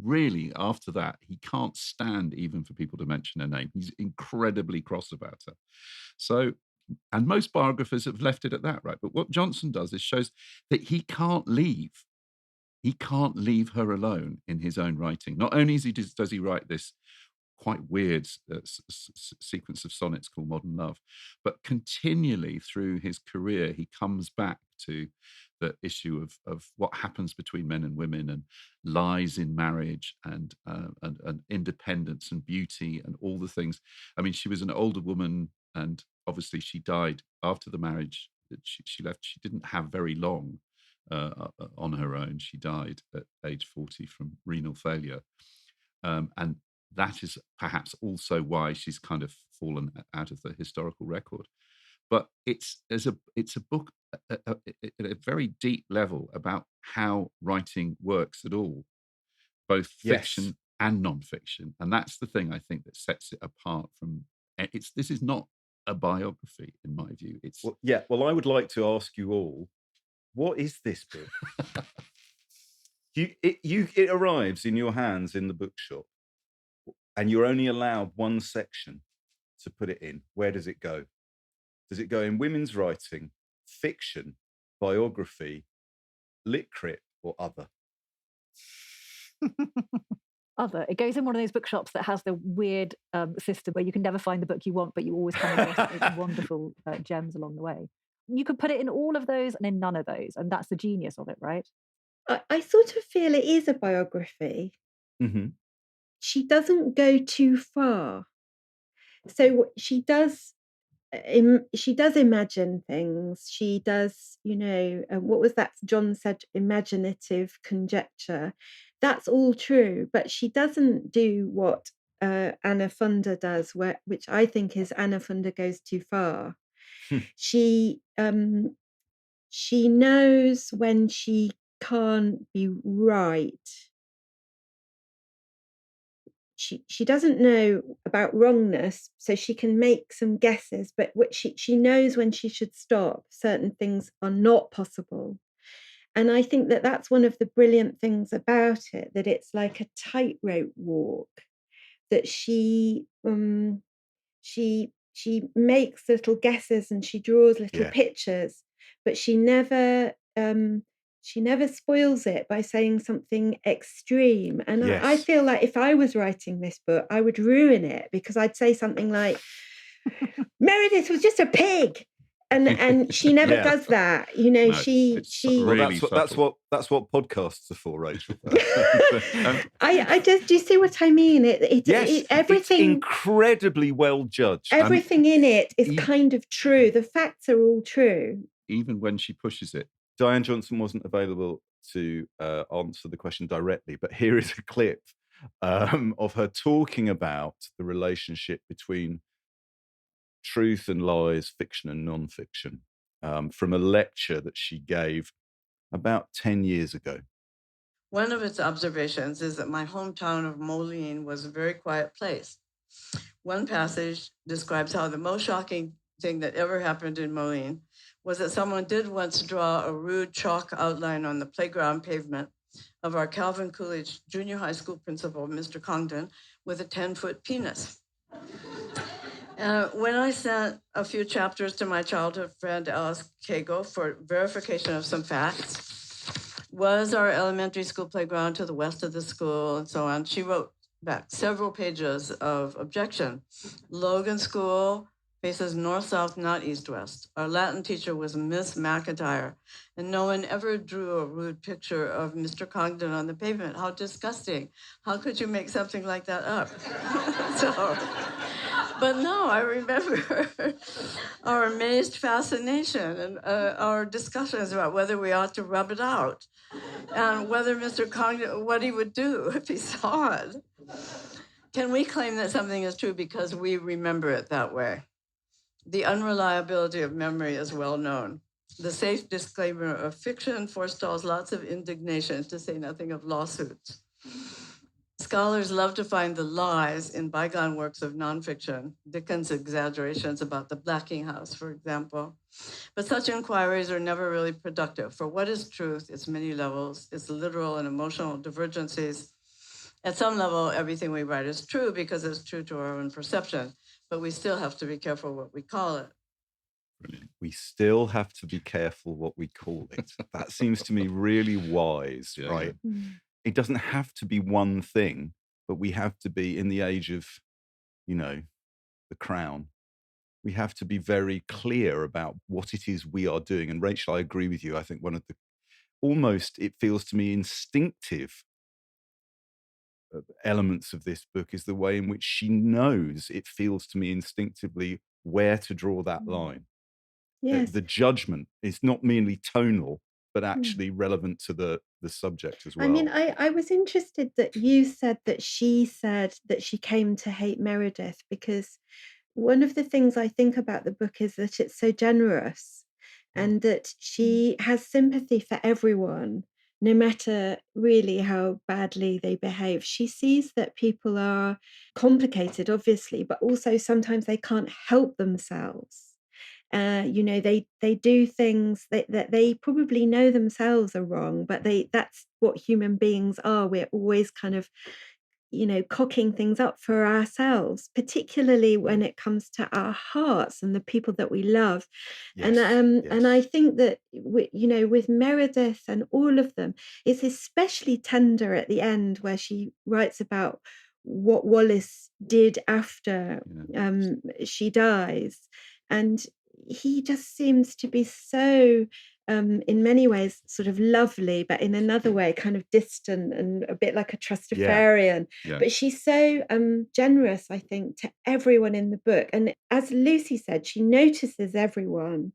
really, after that, he can't stand even for people to mention her name. He's incredibly cross about her. So, and most biographers have left it at that, right? But what Johnson does is shows that he can't leave her alone in his own writing. Not only does he write this quite weird sequence of sonnets called Modern Love, but continually through his career, he comes back to the issue of what happens between men and women, and lies in marriage, and independence and beauty and all the things. I mean, she was an older woman, and obviously she died after the marriage that she left. She didn't have very long on her own. She died at age 40 from renal failure. And that is perhaps also why she's kind of fallen out of the historical record. But it's a book at a very deep level about how writing works at all, both fiction and non-fiction. And that's the thing I think that sets it apart from. This is not a biography, in my view. Well, I would like to ask you all, what is this book? It arrives in your hands in the bookshop, and you're only allowed one section to put it in. Where does it go? Does it go in women's writing, fiction, biography, lit crit, or other? Other. It goes in one of those bookshops that has the weird system where you can never find the book you want, but you always come across wonderful gems along the way. You could put it in all of those and in none of those, and that's the genius of it, right? I sort of feel it is a biography. Mm-hmm. She doesn't go too far. So she does imagine things. She does, what was that John said, imaginative conjecture. That's all true, but she doesn't do what Anna Funder does, which I think is Anna Funder goes too far. She knows when she can't be right. She doesn't know about wrongness, so she can make some guesses, but she knows when she should stop. Certain things are not possible. And I think that that's one of the brilliant things about it, that it's like a tightrope walk, that she makes little guesses and she draws little pictures, but she never spoils it by saying something extreme. And I feel like if I was writing this book, I would ruin it, because I'd say something like, Meredith was just a pig. And she never does that, No, she really that's what podcasts are for, Rachel. I just, do you see what I mean? Everything, it's incredibly well judged. Everything in it is kind of true. The facts are all true, even when she pushes it. Diane Johnson wasn't available to answer the question directly, but here is a clip of her talking about the relationship between truth and lies, fiction and non-fiction, from a lecture that she gave about 10 years ago. One of its observations is that my hometown of Moline was a very quiet place. One passage describes how the most shocking thing that ever happened in Moline was that someone did once draw a rude chalk outline on the playground pavement of our Calvin Coolidge Junior High School principal, Mr. Congdon, with a 10-foot penis. When I sent a few chapters to my childhood friend Alice Cagle for verification of some facts, was our elementary school playground to the west of the school, and so on, she wrote back several pages of objection. Logan School faces north-south, not east-west. Our Latin teacher was Miss McIntyre, and no one ever drew a rude picture of Mr. Congdon on the pavement. How disgusting. How could you make something like that up? But no, I remember our amazed fascination and our discussions about whether we ought to rub it out and whether Mr. Congdon, what he would do if he saw it. Can we claim that something is true because we remember it that way? The unreliability of memory is well known. The safe disclaimer of fiction forestalls lots of indignation, to say nothing of lawsuits. Scholars love to find the lies in bygone works of nonfiction, Dickens' exaggerations about the Blacking House, for example. But such inquiries are never really productive. For what is truth, its many levels, its literal and emotional divergencies. At some level, everything we write is true because it's true to our own perception, but we still have to be careful what we call it. Brilliant. We still have to be careful what we call it. That seems to me really wise, right? It doesn't have to be one thing, but we have to be, in the age of, the Crown, we have to be very clear about what it is we are doing. And Rachel, I agree with you. I think one of the, almost, it feels to me, instinctive elements of this book is the way in which she knows, it feels to me instinctively, where to draw that line. Yes. The judgment is not merely tonal, but actually relevant to the subject as well. I mean, I was interested that you said that she came to hate Meredith, because one of the things I think about the book is that it's so generous and that she has sympathy for everyone, no matter really how badly they behave. She sees that people are complicated, obviously, but also sometimes they can't help themselves. They do things that they probably know themselves are wrong, but that's what human beings are. We're always kind of cocking ththings up for ourselves, particularly when it comes to our hearts and the people that we love. Yes, and I think that with Meredith and all of them, it's especially tender at the end where she writes about what Wallace did after she dies, and he just seems to be so in many ways sort of lovely, but in another way kind of distant and a bit like a Trustafarian. Yeah. But she's so generous, I think, to everyone in the book. And as Lucy said, she notices everyone.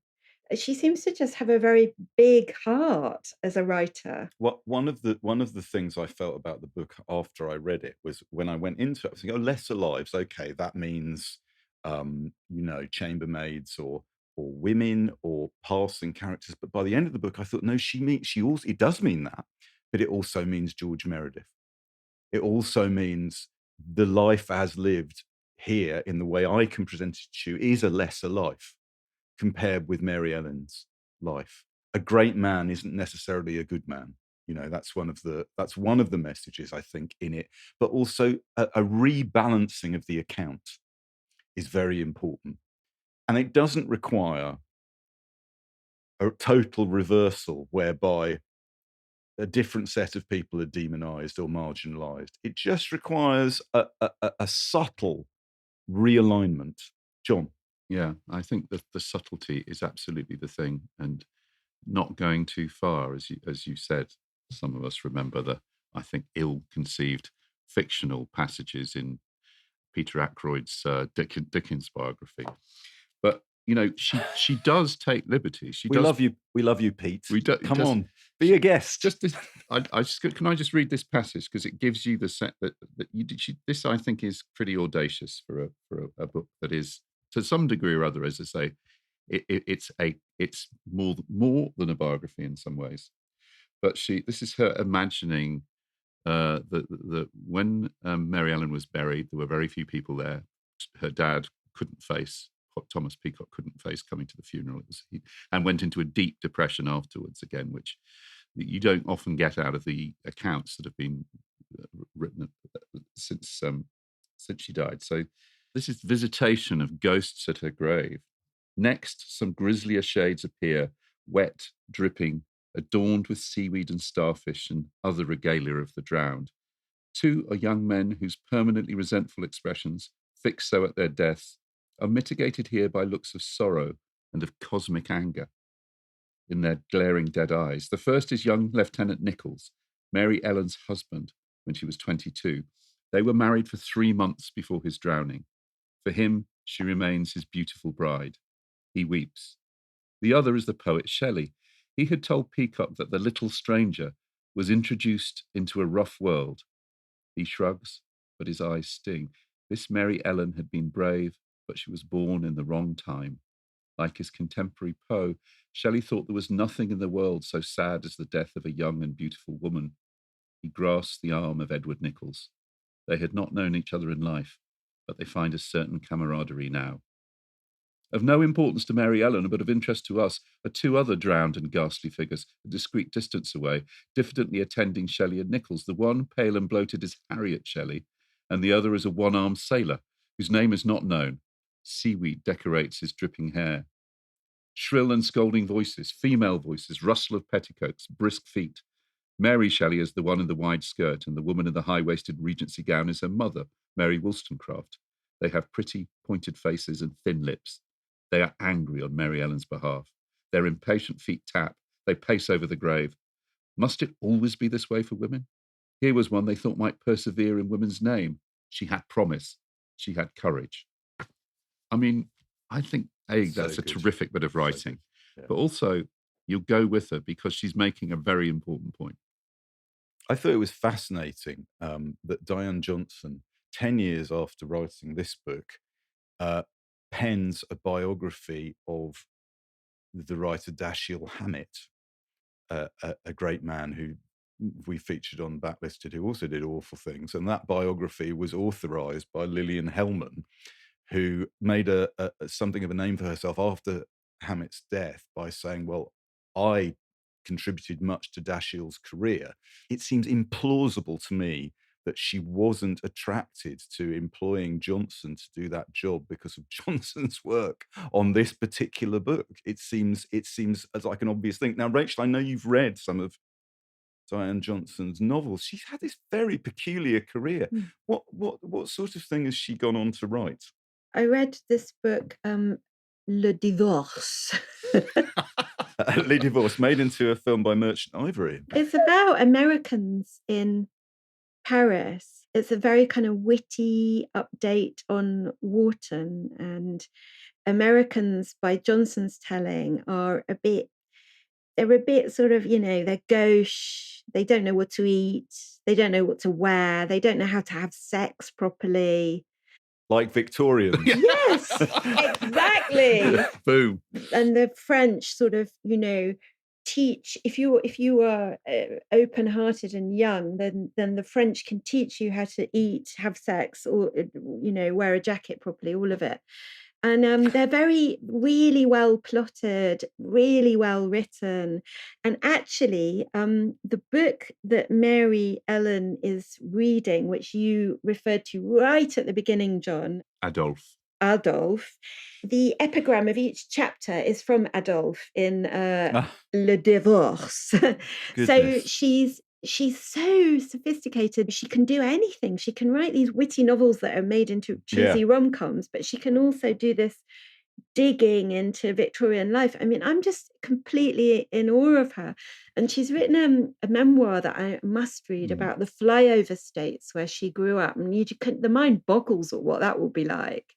She seems to just have a very big heart as a writer. One of the things I felt about the book after I read it was when I went into it, I was thinking, lesser lives. Okay, that means chambermaids or women or passing characters. But by the end of the book, I thought, no, it does mean that, but it also means George Meredith. It also means the life as lived here in the way I can present it to you is a lesser life compared with Mary Ellen's life. A great man isn't necessarily a good man. That's one of the messages, I think, in it. But also a rebalancing of the account is very important. And it doesn't require a total reversal whereby a different set of people are demonized or marginalized. It just requires a subtle realignment. John? Yeah, I think that the subtlety is absolutely the thing, and not going too far, as you said. Some of us remember the, I think, ill-conceived fictional passages in Peter Ackroyd's Dickens biography. But she does take liberties. We love you, Pete. Come on, be a guest. Can I just read this passage because it gives you the set that this I think is pretty audacious for a book that is, to some degree or other, as I say, it's more than a biography in some ways. But this is her imagining that when Mary Ellen was buried, there were very few people there. Her dad Thomas Peacock couldn't face coming to the funeral, and went into a deep depression afterwards again, which you don't often get out of the accounts that have been written since she died. So this is visitation of ghosts at her grave. Next, some grislier shades appear, wet, dripping, adorned with seaweed and starfish and other regalia of the drowned. Two are young men whose permanently resentful expressions, fixed so at their deaths, are mitigated here by looks of sorrow and of cosmic anger in their glaring dead eyes. The first is young Lieutenant Nichols, Mary Ellen's husband, when she was 22. They were married for 3 months before his drowning. For him, she remains his beautiful bride. He weeps. The other is the poet Shelley. He had told Peacock that the little stranger was introduced into a rough world. He shrugs, but his eyes sting. This Mary Ellen had been brave, but she was born in the wrong time. Like his contemporary Poe, Shelley thought there was nothing in the world so sad as the death of a young and beautiful woman. He grasped the arm of Edward Nichols. They had not known each other in life, but they find a certain camaraderie now. Of no importance to Mary Ellen, but of interest to us, are two other drowned and ghastly figures, a discreet distance away, diffidently attending Shelley and Nichols. The one, pale and bloated, is Harriet Shelley, and the other is a one-armed sailor, whose name is not known. Seaweed decorates his dripping hair. Shrill and scolding voices, female voices, rustle of petticoats, brisk feet. Mary Shelley is the one in the wide skirt, and the woman in the high-waisted Regency gown is her mother, Mary Wollstonecraft. They have pretty, pointed faces and thin lips. They are angry on Mary Ellen's behalf. Their impatient feet tap. They pace over the grave. Must it always be this way for women? Here was one they thought might persevere in women's name. She had promise. She had courage. I mean, I think, that's a terrific bit of writing. Yeah. But also, you'll go with her because she's making a very important point. I thought it was fascinating that Diane Johnson, 10 years after writing this book, pens a biography of the writer Dashiell Hammett, a great man who we featured on Backlisted, who also did awful things. And that biography was authorized by Lillian Hellman, who made something of a name for herself after Hammett's death by saying, well, I contributed much to Dashiell's career. It seems implausible to me that she wasn't attracted to employing Johnson to do that job because of Johnson's work on this particular book. It seems as like an obvious thing. Now, Rachel, I know you've read some of Diane Johnson's novels. She's had this very peculiar career. What sort of thing has she gone on to write? I read this book, Le Divorce. Le Divorce, made into a film by Merchant Ivory. It's about Americans in Paris. It's a very kind of witty update on Wharton, and Americans, by Johnson's telling, are they're a bit sort of, they're gauche, they don't know what to eat, they don't know what to wear, they don't know how to have sex properly. Like Victorians. Yes, exactly. Boom. And the French sort of, teach, if you are open-hearted and young, then the French can teach you how to eat, have sex, or wear a jacket properly, all of it. And they're really well plotted, really well written. And actually, the book that Mary Ellen is reading, which you referred to right at the beginning, John, Adolphe, the epigram of each chapter is from Adolphe in Le Divorce. So she's so sophisticated. She can do anything. She can write these witty novels that are made into cheesy rom-coms, but she can also do this digging into Victorian life. I mean, I'm just completely in awe of her. And she's written a memoir that I must read about the flyover states where she grew up. And the mind boggles at what that will be like.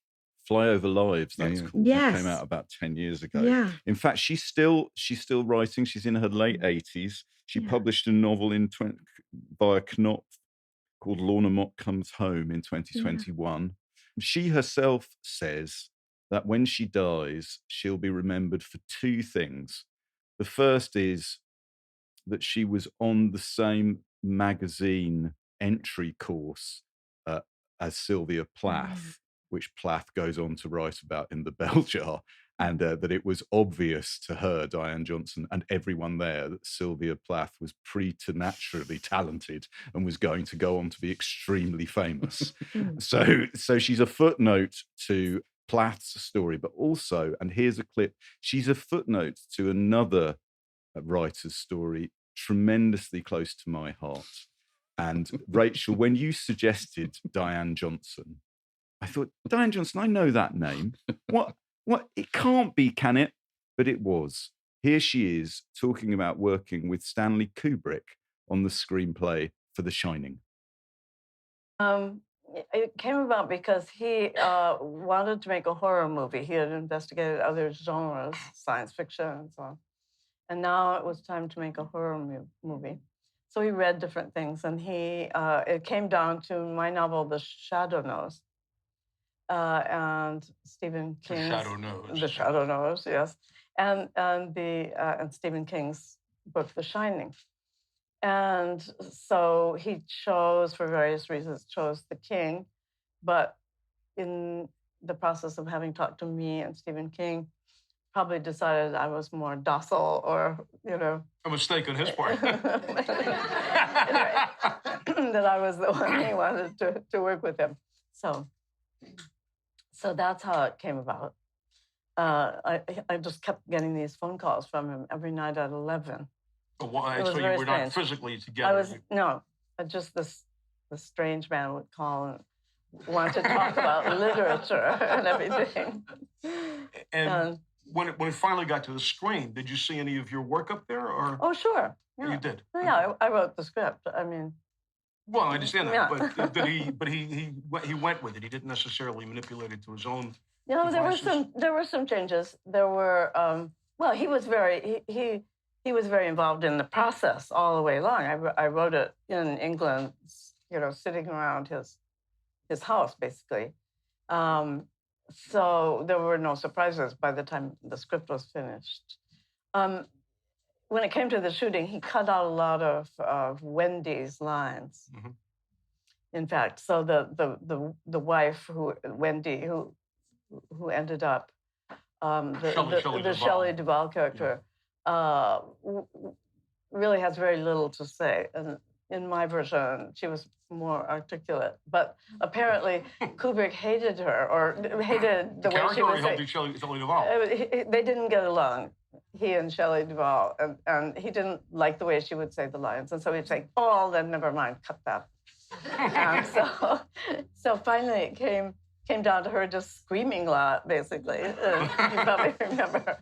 Flyover Lives, that's called. Yes. It came out about 10 years ago. Yeah. In fact, she's still writing. She's in her late 80s. She published a novel via Knopf called Lorna Mott Comes Home in 2021. Yeah. She herself says that when she dies, she'll be remembered for two things. The first is that she was on the same magazine entry course as Sylvia Plath, which Plath goes on to write about in The Bell Jar, and that it was obvious to her, Diane Johnson, and everyone there, that Sylvia Plath was preternaturally talented and was going to go on to be extremely famous. So she's a footnote to Plath's story, but also, and here's a clip, she's a footnote to another writer's story tremendously close to my heart. And Rachel, when you suggested Diane Johnson, I thought, Diane Johnson, I know that name. What? It can't be, can it? But it was. Here she is talking about working with Stanley Kubrick on the screenplay for The Shining. It came about because he wanted to make a horror movie. He had investigated other genres, science fiction and so on. And now it was time to make a horror movie. So he read different things, and it came down to my novel, The Shadow Knows. And Stephen King's The Shadow Knows, yes, and Stephen King's book The Shining, and so he chose, for various reasons, The King, but in the process of having talked to me and Stephen King, probably decided I was more docile, or a mistake on his part. That I was the one he wanted to work with him. So that's how it came about. I just kept getting these phone calls from him every night at 11. So you were not physically together? Just this strange man would call and want to talk about literature and everything. And when it finally got to the screen, did you see any of your work up there? Or? Oh, sure. Yeah. You did? Yeah, I wrote the script. I mean... Well, I understand that, yeah. but he went with it. He didn't necessarily manipulate it to his own. There were some changes. There were he was very involved in the process all the way along. I wrote it in England, sitting around his house basically. So there were no surprises by the time the script was finished. When it came to the shooting, he cut out a lot of Wendy's lines. Mm-hmm. In fact, so the wife Wendy who ended up the Shelley Duvall character really has very little to say, and in my version. She was more articulate. But apparently Kubrick hated her, or hated the way she was saying. Shelley Duvall? They didn't get along, he and Shelley Duvall. And he didn't like the way she would say the lines. And so he'd say, oh, then never mind, cut that. And so finally it came down to her just screaming a lot, basically. You probably remember.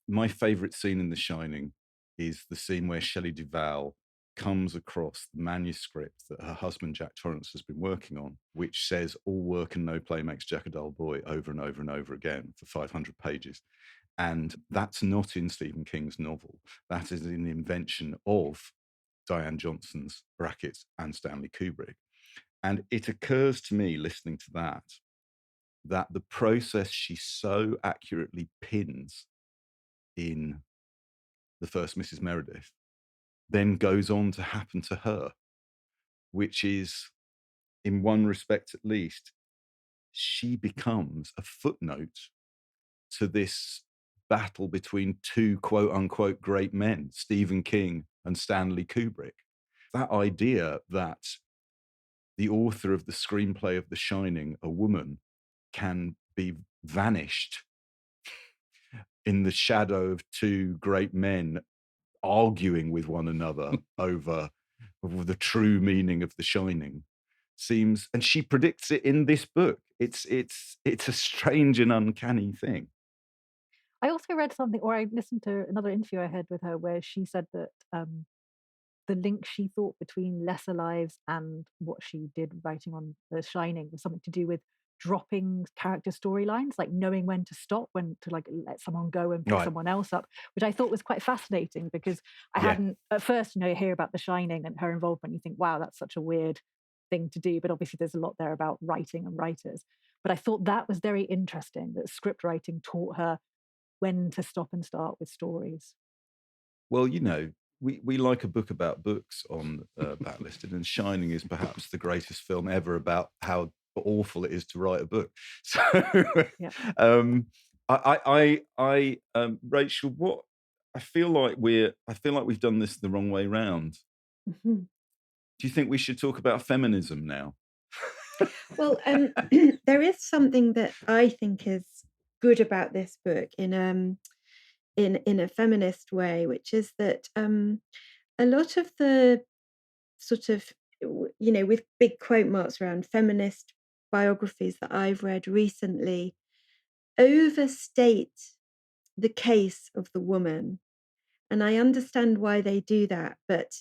My favourite scene in The Shining is the scene where Shelley Duvall comes across the manuscript that her husband, Jack Torrance, has been working on, which says all work and no play makes Jack a dull boy over and over and over again for 500 pages. And that's not in Stephen King's novel. That is an invention of Diane Johnson's brackets and Stanley Kubrick. And it occurs to me, listening to that the process she so accurately pins in The First Mrs. Meredith then goes on to happen to her, which is, in one respect at least, she becomes a footnote to this battle between two quote unquote great men, Stephen King and Stanley Kubrick. That idea that the author of the screenplay of The Shining, a woman, can be vanished in the shadow of two great men arguing with one another over the true meaning of The Shining seems, and she predicts it in this book. It's a strange and uncanny thing. I also read something, or I listened to another interview I had with her where she said that the link she thought between Lesser Lives and what she did writing on The Shining was something to do with dropping character storylines, like knowing when to stop, when to like let someone go and pick someone else up, which I thought was quite fascinating because I hadn't at first, you hear about The Shining and her involvement. You think, wow, that's such a weird thing to do. But obviously there's a lot there about writing and writers. But I thought that was very interesting, that script writing taught her when to stop and start with stories. Well, we like a book about books on Backlisted, and Shining is perhaps the greatest film ever about how awful it is to write a book. So, Rachel, what I feel like we've done this the wrong way round. Mm-hmm. Do you think we should talk about feminism now? Well, there is something that I think is good about this book in a feminist way, which is that a lot of the sort of, with big quote marks around feminist biographies that I've read recently overstate the case of the woman. And I understand why they do that. But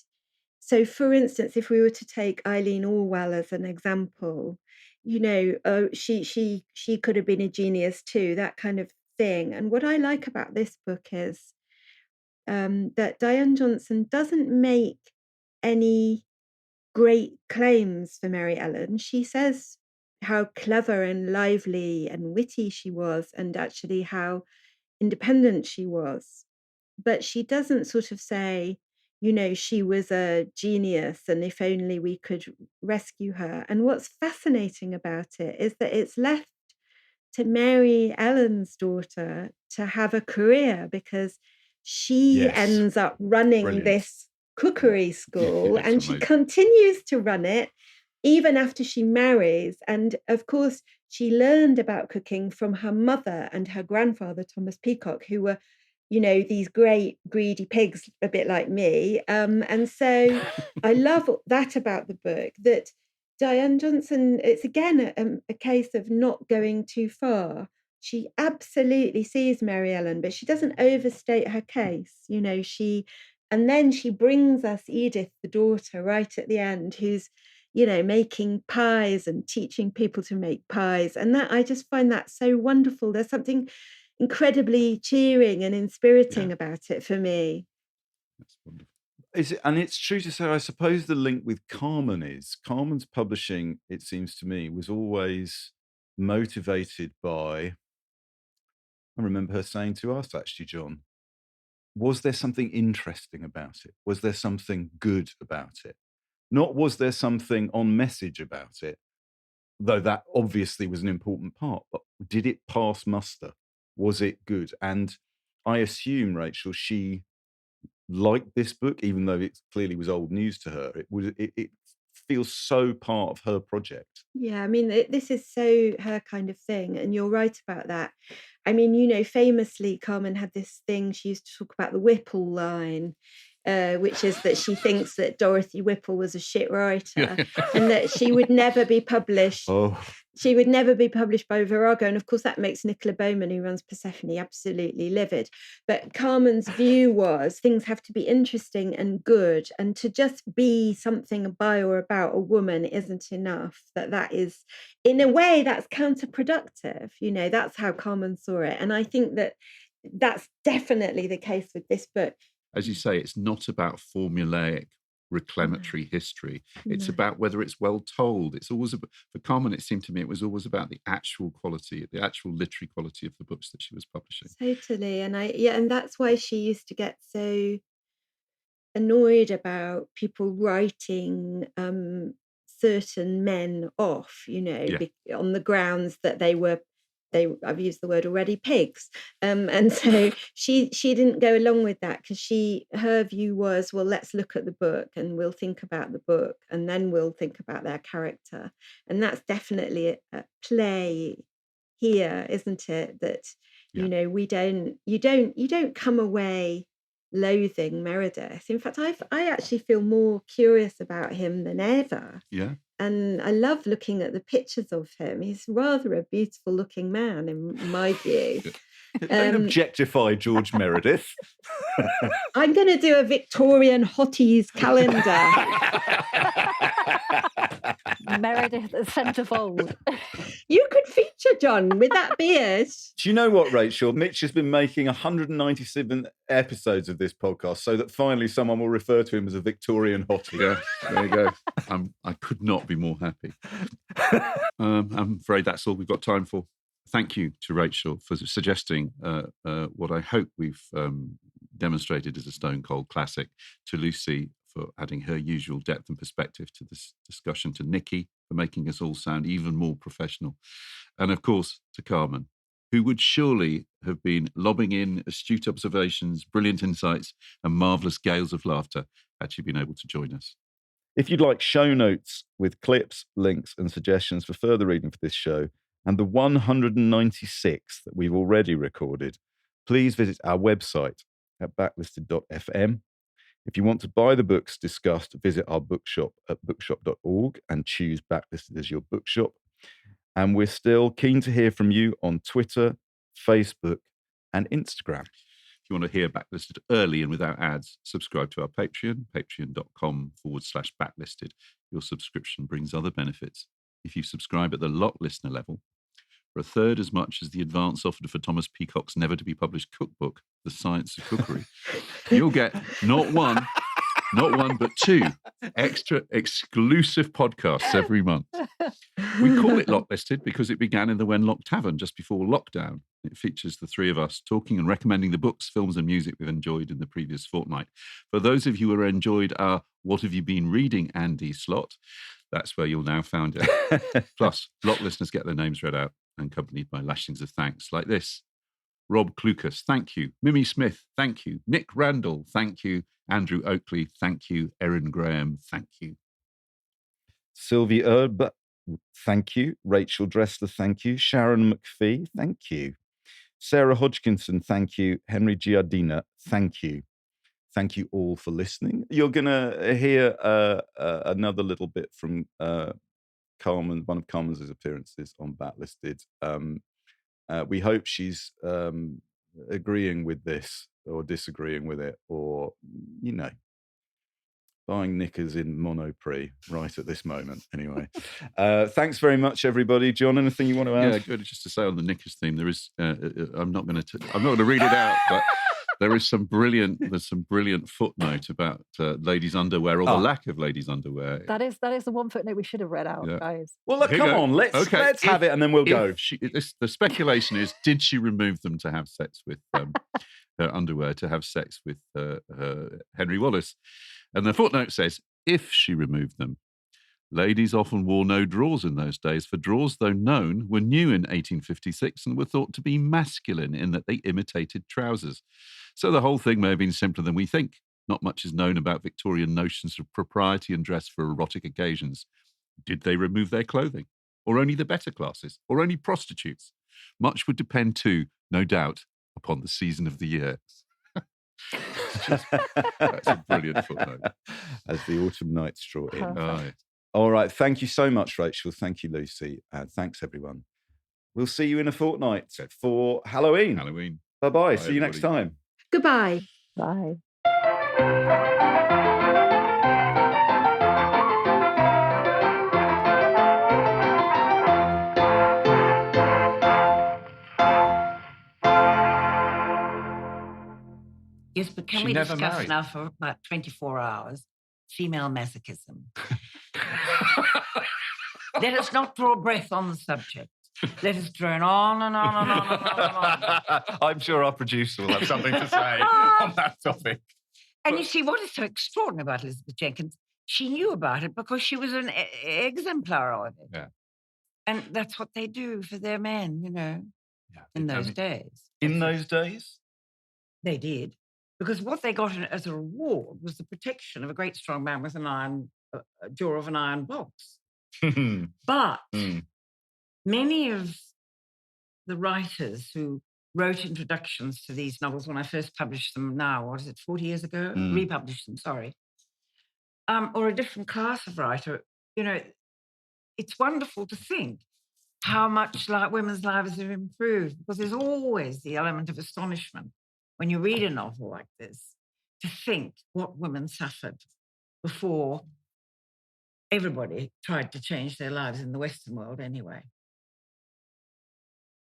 so, for instance, if we were to take Eileen Orwell as an example, she could have been a genius too, that kind of thing. And what I like about this book is that Diane Johnson doesn't make any great claims for Mary Ellen. She says how clever and lively and witty she was, and actually how independent she was. But she doesn't sort of say, she was a genius and if only we could rescue her. And what's fascinating about it is that it's left to Mary Ellen's daughter to have a career, because she ends up running this cookery school and she continues to run it even after she marries. And of course, she learned about cooking from her mother and her grandfather, Thomas Peacock, who were these great greedy pigs, a bit like me. And so I love that about the book, that Diane Johnson, it's again a case of not going too far. She absolutely sees Mary Ellen, but she doesn't overstate her case. And then she brings us Edith, the daughter, right at the end, who's, making pies and teaching people to make pies. And that, I just find that so wonderful. There's something incredibly cheering and inspiriting about it for me. That's wonderful. And it's true to say, I suppose the link with Carmen's publishing, it seems to me, was always motivated by, I remember her saying to us, actually, John, was there something interesting about it? Was there something good about it? Not was there something on message about it, though that obviously was an important part, but did it pass muster? Was it good? And I assume, Rachel, she liked this book, even though it clearly was old news to her. It feels so part of her project. Yeah, I mean, this is so her kind of thing, and you're right about that. I mean, you know, famously, Carmen had this thing, she used to talk about the Whipple line, which is that she thinks that Dorothy Whipple was a shit writer and that she would never be published. She would never be published by Virago. And of course, that makes Nicola Bowman, who runs Persephone, absolutely livid. But Carmen's view was things have to be interesting and good. And to just be something by or about a woman isn't enough. That is, in a way, that's counterproductive. You know, that's how Carmen saw it. And I think that that's definitely the case with this book. As you say, it's not about formulaic reclamatory history. It's about whether it's well told. It's always about, for Carmen, it seemed to me it was always about the actual quality, the actual literary quality of the books that she was publishing. Totally. And that's why she used to get so annoyed about people writing certain men off, you know, on the grounds that I've used the word already, pigs. And so she didn't go along with that, because her view was, well, let's look at the book and we'll think about the book and then we'll think about their character. And that's definitely a play here, isn't it? That, you know, you don't come away loathing Meredith. In fact, I actually feel more curious about him than ever. Yeah. And I love looking at the pictures of him. He's rather a beautiful looking man, in my view. Don't objectify George Meredith. I'm going to do a Victorian hotties calendar. Meredith, the centerfold. You could feature John with that beard. Do you know what, Rachel? Mitch has been making 197 episodes of this podcast so that finally someone will refer to him as a Victorian hottie. Yeah, there you go. I could not be more happy. I'm afraid that's all we've got time for. Thank you to Rachel for suggesting what I hope we've demonstrated as a stone cold classic, to Lucy for adding her usual depth and perspective to this discussion, to Nikki for making us all sound even more professional, and of course to Carmen, who would surely have been lobbing in astute observations, brilliant insights and marvellous gales of laughter had she been able to join us. If you'd like show notes with clips, links and suggestions for further reading for this show, and the 196 that we've already recorded, please visit our website at backlisted.fm. If you want to buy the books discussed, visit our bookshop at bookshop.org and choose Backlisted as your bookshop. And we're still keen to hear from you on Twitter, Facebook and Instagram. If you want to hear Backlisted early and without ads, subscribe to our Patreon, patreon.com/backlisted. Your subscription brings other benefits. If you subscribe at the lot listener level, for a third as much as the advance offered for Thomas Peacock's never-to-be-published cookbook, The Science of Cookery, you'll get not one, but two extra exclusive podcasts every month. We call it Lot Listed because it began in the Wenlock Tavern just before lockdown. It features the three of us talking and recommending the books, films and music we've enjoyed in the previous fortnight. For those of you who enjoyed our What Have You Been Reading, Andy slot, that's where you'll now find it. Plus, Lot listeners get their names read out, accompanied by lashings of thanks like this. Rob Clucas, thank you. Mimi Smith, thank you. Nick Randall, thank you. Andrew Oakley, thank you. Erin Graham, thank you. Sylvie Erb, thank you. Rachel Dressler, thank you. Sharon McPhee, thank you. Sarah Hodgkinson, thank you. Henry Giardina, thank you. Thank you all for listening. You're going to hear another little bit from Carmen, one of Carmen's appearances on Backlisted. We hope she's agreeing with this or disagreeing with it, or, you know, buying knickers in Monoprix right at this moment. Anyway, thanks very much, everybody. John, anything you want to add? Yeah, good. Just to say on the knickers theme, there is. I'm not going to read it out, but there is some brilliant footnote about ladies' underwear, or the lack of ladies' underwear. That is the one footnote we should have read out, guys. Well, look, come on, let's have it, and then we'll go. The speculation is: did she remove them to have sex with her underwear, to have sex with Henry Wallace? And the footnote says, if she removed them. Ladies often wore no drawers in those days, for drawers, though known, were new in 1856 and were thought to be masculine in that they imitated trousers. So the whole thing may have been simpler than we think. Not much is known about Victorian notions of propriety and dress for erotic occasions. Did they remove their clothing? Or only the better classes? Or only prostitutes? Much would depend too, no doubt, upon the season of the year. That's a brilliant footnote. As the autumn nights draw in. Aye. All right. Thank you so much, Rachel. Thank you, Lucy. And thanks, everyone. We'll see you in a fortnight for Halloween. Halloween. Bye-bye. Bye, See you next everybody. time. Goodbye. Bye. Yes, but can She we never discuss married. now for about 24 hours female masochism? Let us not draw breath on the subject. Let us drone on and on and on and on and on. I'm sure our producer will have something to say on that topic. And you see, what is so extraordinary about Elizabeth Jenkins, she knew about it because she was an exemplar of it. Yeah. And that's what they do for their men, in those days. In those days? They did. Because what they got as a reward was the protection of a great strong man with a jaw of an iron box. But many of the writers who wrote introductions to these novels when I first published them now, 40 years ago? Republished them, sorry. Or a different class of writer, it's wonderful to think how much women's lives have improved, because there's always the element of astonishment when you read a novel like this, to think what women suffered before everybody tried to change their lives in the Western world anyway.